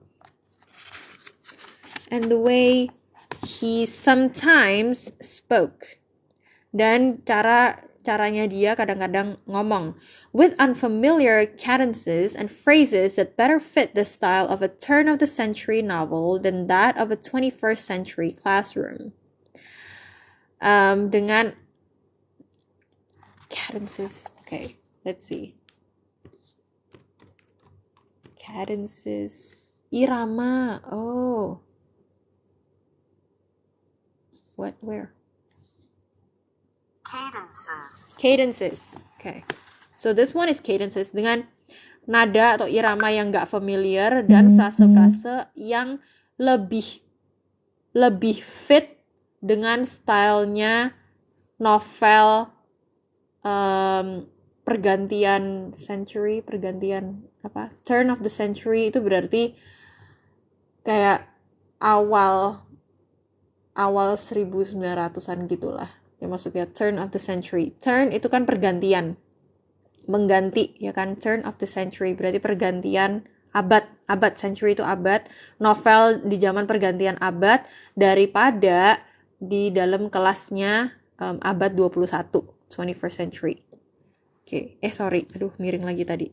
And the way he sometimes spoke. Dan caranya dia kadang-kadang ngomong with unfamiliar cadences and phrases that better fit the style of a turn-of-the-century novel than that of a 21st century classroom. Dengan cadences, okay, let's see. Cadences, irama, oh. What, where? Cadences. Okay. So this one is cadences dengan nada atau irama yang gak familiar dan frase-frase yang lebih fit dengan stylenya novel pergantian turn of the century. Itu berarti kayak awal 1900-an gitulah. Ya maksudnya turn of the century. Turn itu kan pergantian. Mengganti, ya kan? Turn of the century berarti pergantian abad. Century itu abad. Novel di zaman pergantian abad daripada di dalam kelasnya abad 21, 21st century. Oke. Sorry. Aduh, miring lagi tadi.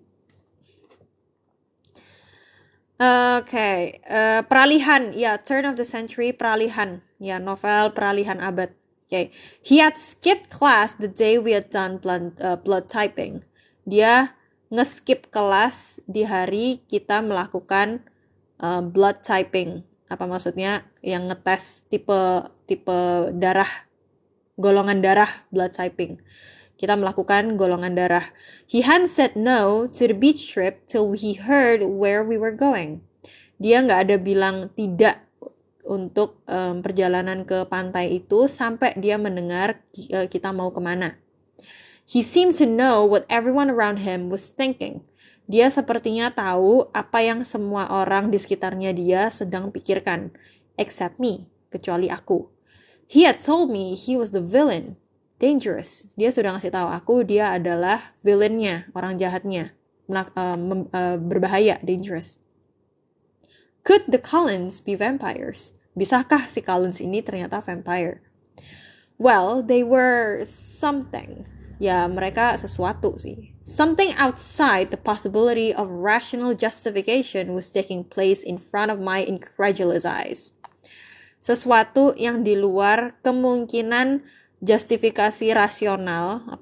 Peralihan. Ya, turn of the century, peralihan. Ya, novel peralihan abad. Okay. He had skipped class the day we had done blood typing. Dia nge-skip kelas di hari kita melakukan blood typing. Apa maksudnya? Yang ngetes tipe darah, golongan darah, blood typing. Kita melakukan golongan darah. He hadn't said no to the beach trip till he heard where we were going. Dia nggak ada bilang tidak untuk perjalanan ke pantai itu sampai dia mendengar kita mau kemana. He seemed to know what everyone around him was thinking. Dia sepertinya tahu apa yang semua orang di sekitarnya dia sedang pikirkan, except me, kecuali aku. He had told me he was the villain, dangerous. Dia sudah ngasih tahu aku dia adalah villainnya, orang jahatnya, berbahaya, dangerous. Could the Cullens be vampires? Bisakah si Cullens ini ternyata vampire? Well, they were something. Ya, mereka sesuatu sih. Something outside the possibility of rational justification was taking place in front of my incredulous eyes. Sesuatu yang di luar kemungkinan justifikasi rasional,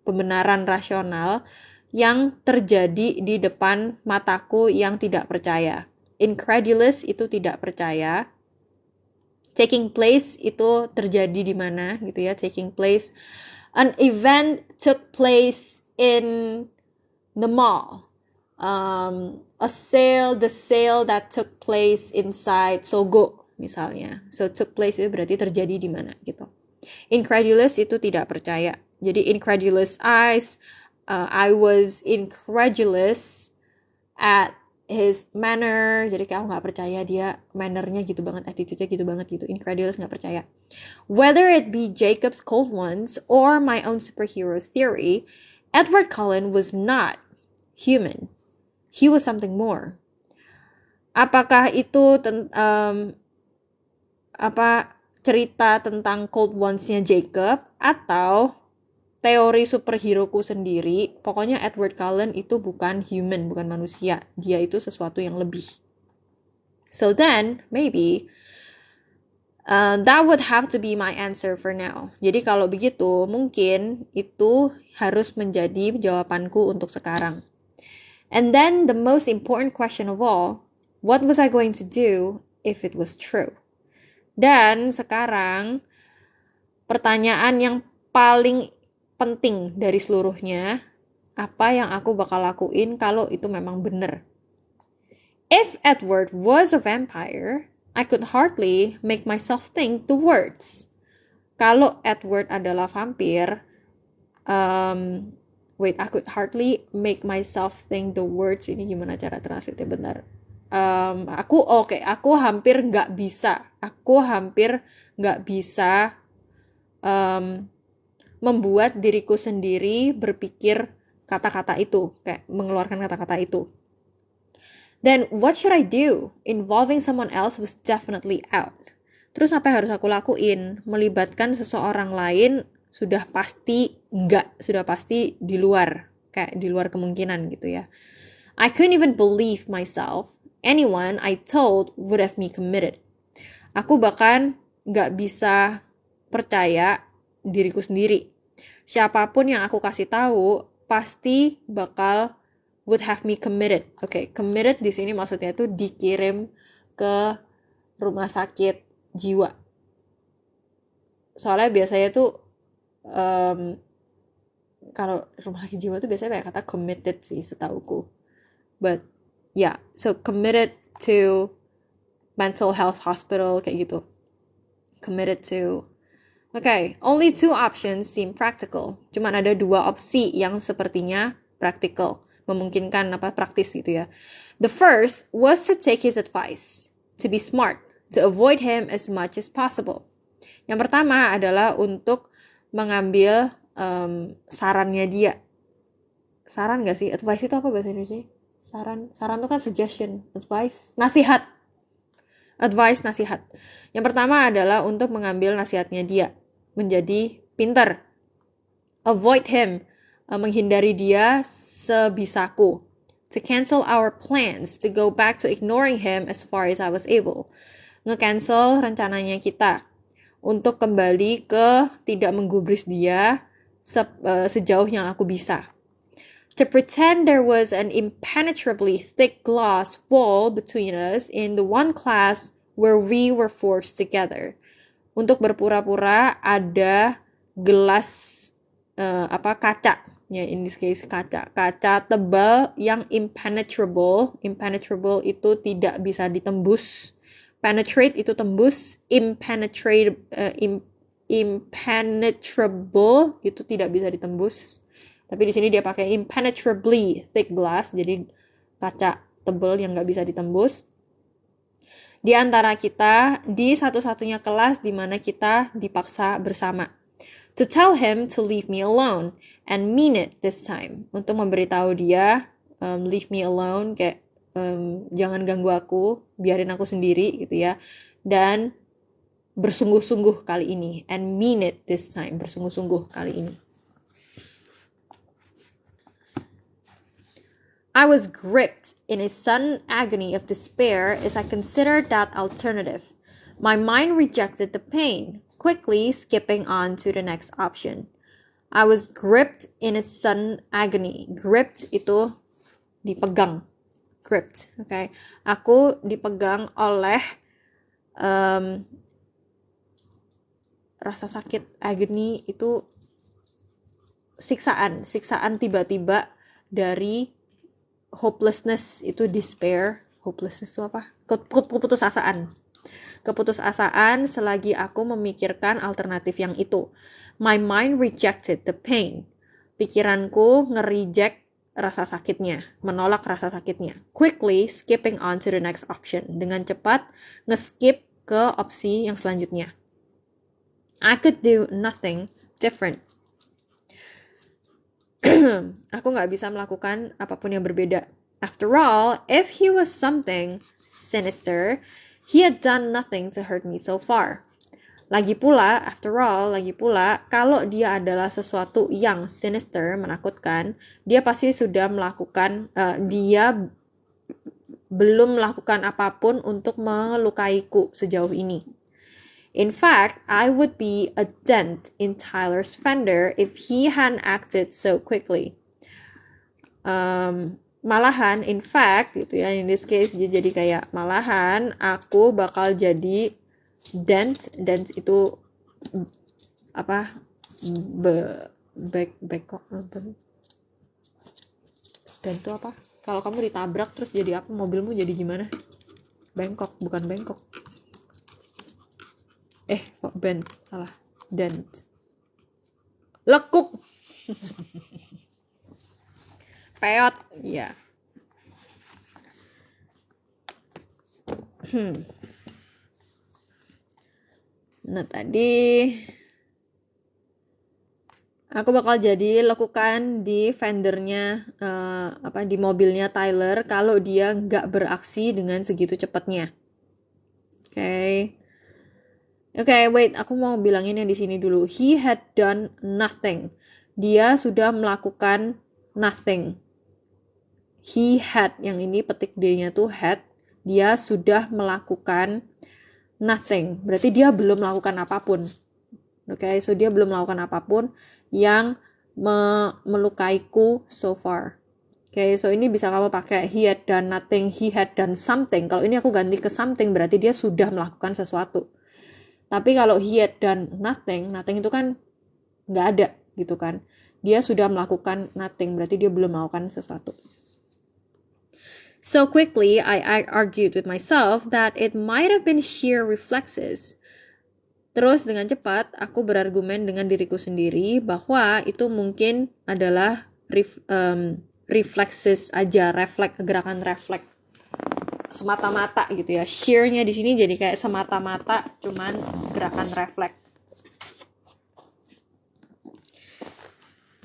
pembenaran rasional yang terjadi di depan mataku yang tidak percaya. Incredulous itu tidak percaya. Taking place itu terjadi di mana gitu ya, taking place. An event took place in the mall. The sale that took place inside Sogo misalnya. So took place itu berarti terjadi di mana gitu. Incredulous itu tidak percaya. Jadi incredulous eyes, I was incredulous at his manner. Jadi kayak aku gak percaya dia mannernya gitu banget, attitude-nya gitu banget gitu. Incredulous, gak percaya. Whether it be Jacob's cold ones or my own superhero theory, Edward Cullen was not human. He was something more. Apakah itu cerita tentang cold ones-nya Jacob atau teori superhero-ku sendiri? Pokoknya Edward Cullen itu bukan human, bukan manusia. Dia itu sesuatu yang lebih. So then, maybe that would have to be my answer for now. Jadi kalau begitu, mungkin itu harus menjadi jawabanku untuk sekarang. And then the most important question of all, what was I going to do if it was true. Dan sekarang pertanyaan yang paling penting dari seluruhnya, apa yang aku bakal lakuin kalau itu memang benar? If Edward was a vampire, I could hardly make myself think the words. Kalau Edward adalah vampir, I could hardly make myself think the words. Ini gimana cara translate bentar. Aku hampir nggak bisa. Membuat diriku sendiri berpikir kata-kata itu, kayak mengeluarkan kata-kata itu. Then what should I do? Involving someone else was definitely out. Terus apa yang harus aku lakuin? Melibatkan seseorang lain sudah pasti di luar, kayak di luar kemungkinan gitu ya. I couldn't even believe myself. Anyone I told would have me committed. Aku bahkan gak bisa percaya diriku sendiri. Siapapun yang aku kasih tahu pasti bakal would have me committed. Oke, committed di sini maksudnya itu dikirim ke rumah sakit jiwa. Soalnya biasanya tuh kalau rumah sakit jiwa tuh biasanya kayak kata committed sih setauku. But yeah, so committed to mental health hospital kayak gitu. Committed to. Okay, only 2 options seem practical. Cuman ada 2 opsi yang sepertinya practical, memungkinkan praktis gitu ya. The first was to take his advice, to be smart, to avoid him as much as possible. Yang pertama adalah untuk mengambil sarannya dia. Saran gak sih? Advice itu apa bahasa Indonesia? Saran itu kan suggestion. Advice, nasihat. Advice, nasihat. Yang pertama adalah untuk mengambil nasihatnya dia. Menjadi pintar. Avoid him. Menghindari dia sebisaku. To cancel our plans. To go back to ignoring him as far as I was able. Nge-cancel rencananya kita. Untuk kembali ke tidak menggubris dia sejauh yang aku bisa. To pretend there was an impenetrably thick glass wall between us in the one class where we were forced together. Untuk berpura-pura ada gelas kaca, ya in this case kaca tebal yang impenetrable. Impenetrable itu tidak bisa ditembus. Penetrate itu tembus, impenetrable itu tidak bisa ditembus. Tapi di sini dia pakai impenetrably thick glass, jadi kaca tebal yang nggak bisa ditembus. Di antara kita di satu-satunya kelas di mana kita dipaksa bersama. To tell him to leave me alone and mean it this time. Untuk memberitahu dia leave me alone, kayak jangan ganggu aku, biarin aku sendiri gitu ya. Dan bersungguh-sungguh kali ini. And mean it this time. Bersungguh-sungguh kali ini. I was gripped in a sudden agony of despair as I considered that alternative. My mind rejected the pain, quickly skipping on to the next option. I was gripped in a sudden agony. Gripped itu dipegang. Gripped, okay? Aku dipegang oleh rasa sakit. Agony itu siksaan tiba-tiba dari hopelessness itu despair. Hopelessness itu apa? Keputusasaan selagi aku memikirkan alternatif yang itu. My mind rejected the pain. Pikiranku nge-reject rasa sakitnya, menolak rasa sakitnya. Quickly skipping on to the next option. Dengan cepat nge-skip ke opsi yang selanjutnya. I could do nothing different. Aku gak bisa melakukan apapun yang berbeda. After all, if he was something sinister, he had done nothing to hurt me so far. Lagi pula, kalau dia adalah sesuatu yang sinister, menakutkan, dia pasti sudah melakukan, dia belum melakukan apapun untuk melukaiku sejauh ini. In fact, I would be a dent in Tyler's fender if he hadn't acted so quickly. malahan, in fact gitu ya, in this case dia jadi kayak malahan aku bakal jadi dent itu apa, bengkok apa, dent itu apa kalau kamu ditabrak terus jadi apa, mobilmu jadi gimana, bengkok, bukan bengkok, kok bent, salah, dent, lekuk, peot, ya. Nah tadi aku bakal jadi lekukan di vendornya, di mobilnya Tyler kalau dia nggak beraksi dengan segitu cepatnya. Oke, wait, aku mau bilanginnya di sini dulu. He had done nothing. Dia sudah melakukan nothing. He had, yang ini petik D-nya tuh had. Dia sudah melakukan nothing. Berarti dia belum melakukan apapun. Oke, so dia belum melakukan apapun yang melukaiku so far. Oke, so ini bisa kamu pakai he had done nothing, he had done something. Kalau ini aku ganti ke something, berarti dia sudah melakukan sesuatu. Tapi kalau he had done nothing itu kan nggak ada gitu kan. Dia sudah melakukan nothing, berarti dia belum melakukan sesuatu. So quickly, I argued with myself that it might have been sheer reflexes. Terus dengan cepat, aku berargumen dengan diriku sendiri bahwa itu mungkin adalah reflexes aja, gerakan refleks semata-mata gitu ya. Sheer-nya di sini jadi kayak semata-mata cuman gerakan refleks.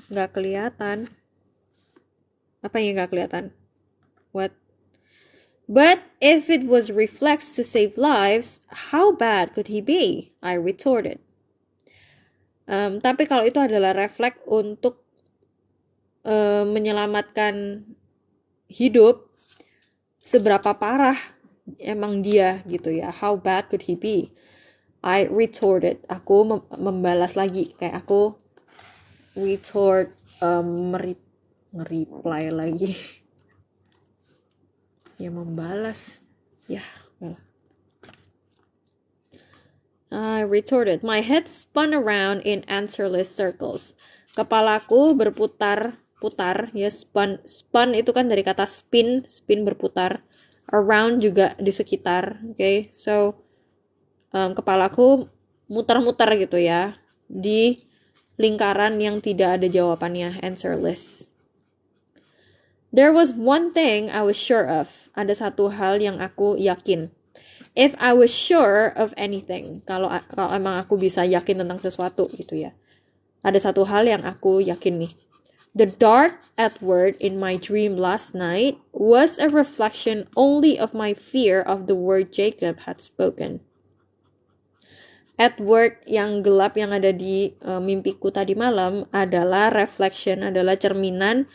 Nggak kelihatan. Apa yang nggak kelihatan? What? But if it was reflex to save lives, how bad could he be? I retorted. Tapi kalau itu adalah refleks untuk menyelamatkan hidup, seberapa parah emang dia gitu ya. How bad could he be? I retorted. Aku membalas lagi. Kayak aku retort, nge-reply lagi. Ya membalas. Ya, well. I retorted. My head spun around in answerless circles. Kepalaku berputar-putar, ya spun itu kan dari kata spin berputar. Around juga di sekitar, okay? So kepalaku muter-muter gitu ya di lingkaran yang tidak ada jawabannya, answerless. There was one thing I was sure of. Ada satu hal yang aku yakin. If I was sure of anything, kalau emang aku bisa yakin tentang sesuatu gitu ya. Ada satu hal yang aku yakin nih. The dark Edward in my dream last night was a reflection only of my fear of the word Jacob had spoken. Edward yang gelap yang ada di mimpiku tadi malam adalah reflection, adalah cerminan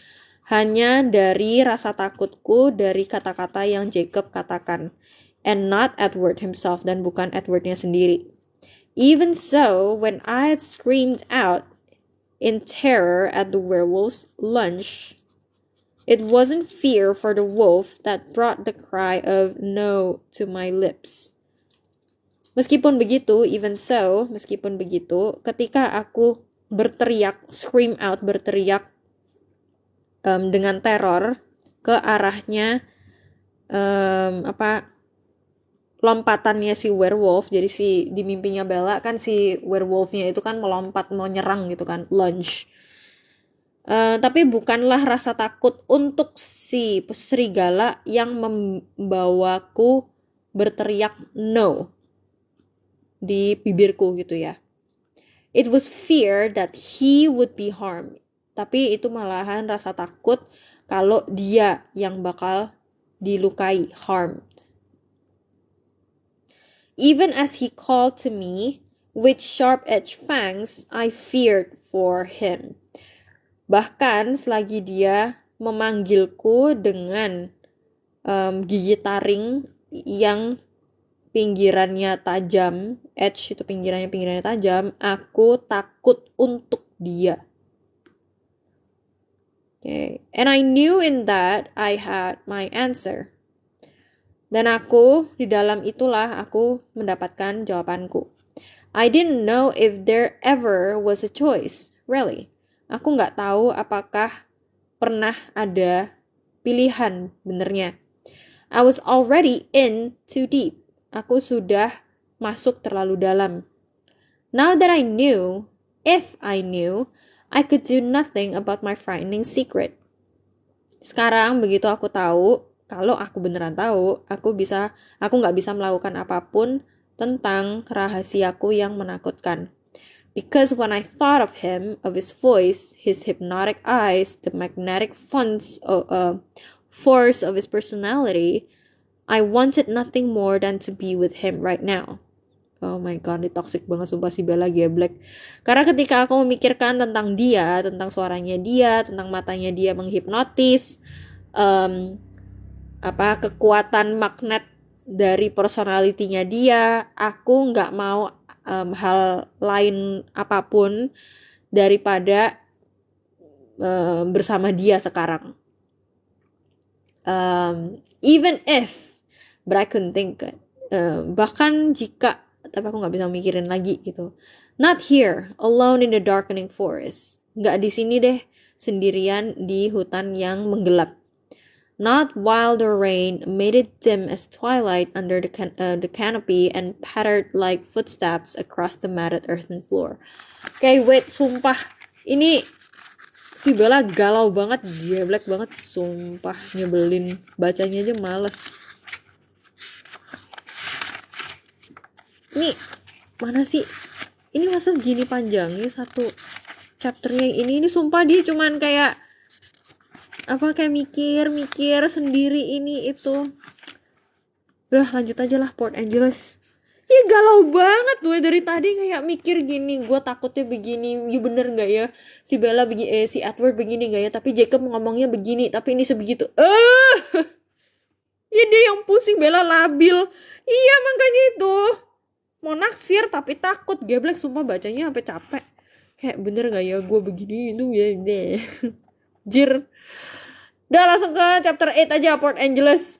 hanya dari rasa takutku dari kata-kata yang Jacob katakan. And not Edward himself, dan bukan Edwardnya sendiri. Even so, when I had screamed out in terror at the werewolf's lunge, it wasn't fear for the wolf that brought the cry of no to my lips. Meskipun begitu, ketika aku berteriak, scream out, berteriak dengan teror ke arahnya lompatannya si werewolf. Jadi di mimpinya Bella kan si werewolfnya itu kan melompat mau nyerang gitu kan, lunge. Tapi bukanlah rasa takut untuk si serigala yang membawaku berteriak no di bibirku gitu ya. It was fear that he would be harmed. Tapi itu malahan rasa takut kalau dia yang bakal dilukai, harmed. Even as he called to me with sharp-edged fangs, I feared for him. Bahkan selagi dia memanggilku dengan gigi taring yang pinggirannya tajam, edge itu pinggirannya tajam, aku takut untuk dia. Okay. And I knew in that I had my answer. Dan aku, di dalam itulah aku mendapatkan jawabanku. I didn't know if there ever was a choice, really. Aku nggak tahu apakah pernah ada pilihan benernya. I was already in too deep. Aku sudah masuk terlalu dalam. Now that I knew, if I knew, I could do nothing about my frightening secret. Sekarang begitu aku tahu, kalau aku beneran tahu, aku nggak bisa melakukan apapun tentang rahasiaku yang menakutkan. Because when I thought of him, of his voice, his hypnotic eyes, the magnetic force of his personality, I wanted nothing more than to be with him right now. Oh my god, ini toxic banget sumpah si Bella geblek. Karena ketika aku memikirkan tentang dia, tentang suaranya dia, tentang matanya dia menghipnotis, kekuatan magnet dari personalitinya dia, aku nggak mau hal lain apapun daripada bersama dia sekarang. Even if, but I couldn't think it. Bahkan jika, tapi aku nggak bisa mikirin lagi gitu. Not here, alone in the darkening forest. Nggak di sini deh, sendirian di hutan yang menggelap. Not while the rain made it dim as twilight under the canopy and pattered like footsteps across the matted earthen floor. Okay, wait, sumpah. Ini si Bella galau banget, geblek banget, sumpah, nyebelin. Bacanya aja males. Ini, mana sih? Ini masa segini panjangnya satu chapternya ini sumpah dia cuman kayak mikir sendiri ini itu. Udah lanjut aja lah, Port Angeles. Ya galau banget gue dari tadi kayak mikir gini, gue takutnya begini, ya bener gak ya si Bella si Edward begini gak ya, tapi Jacob ngomongnya begini, tapi ini sebegitu. Ya dia yang pusing, Bella labil. Iya makanya itu. Mau naksir tapi takut, geblek sumpah bacanya sampai capek. Kayak bener gak ya gue begini itu ya deh. Jir. Udah langsung ke chapter 8 aja, Port Angeles.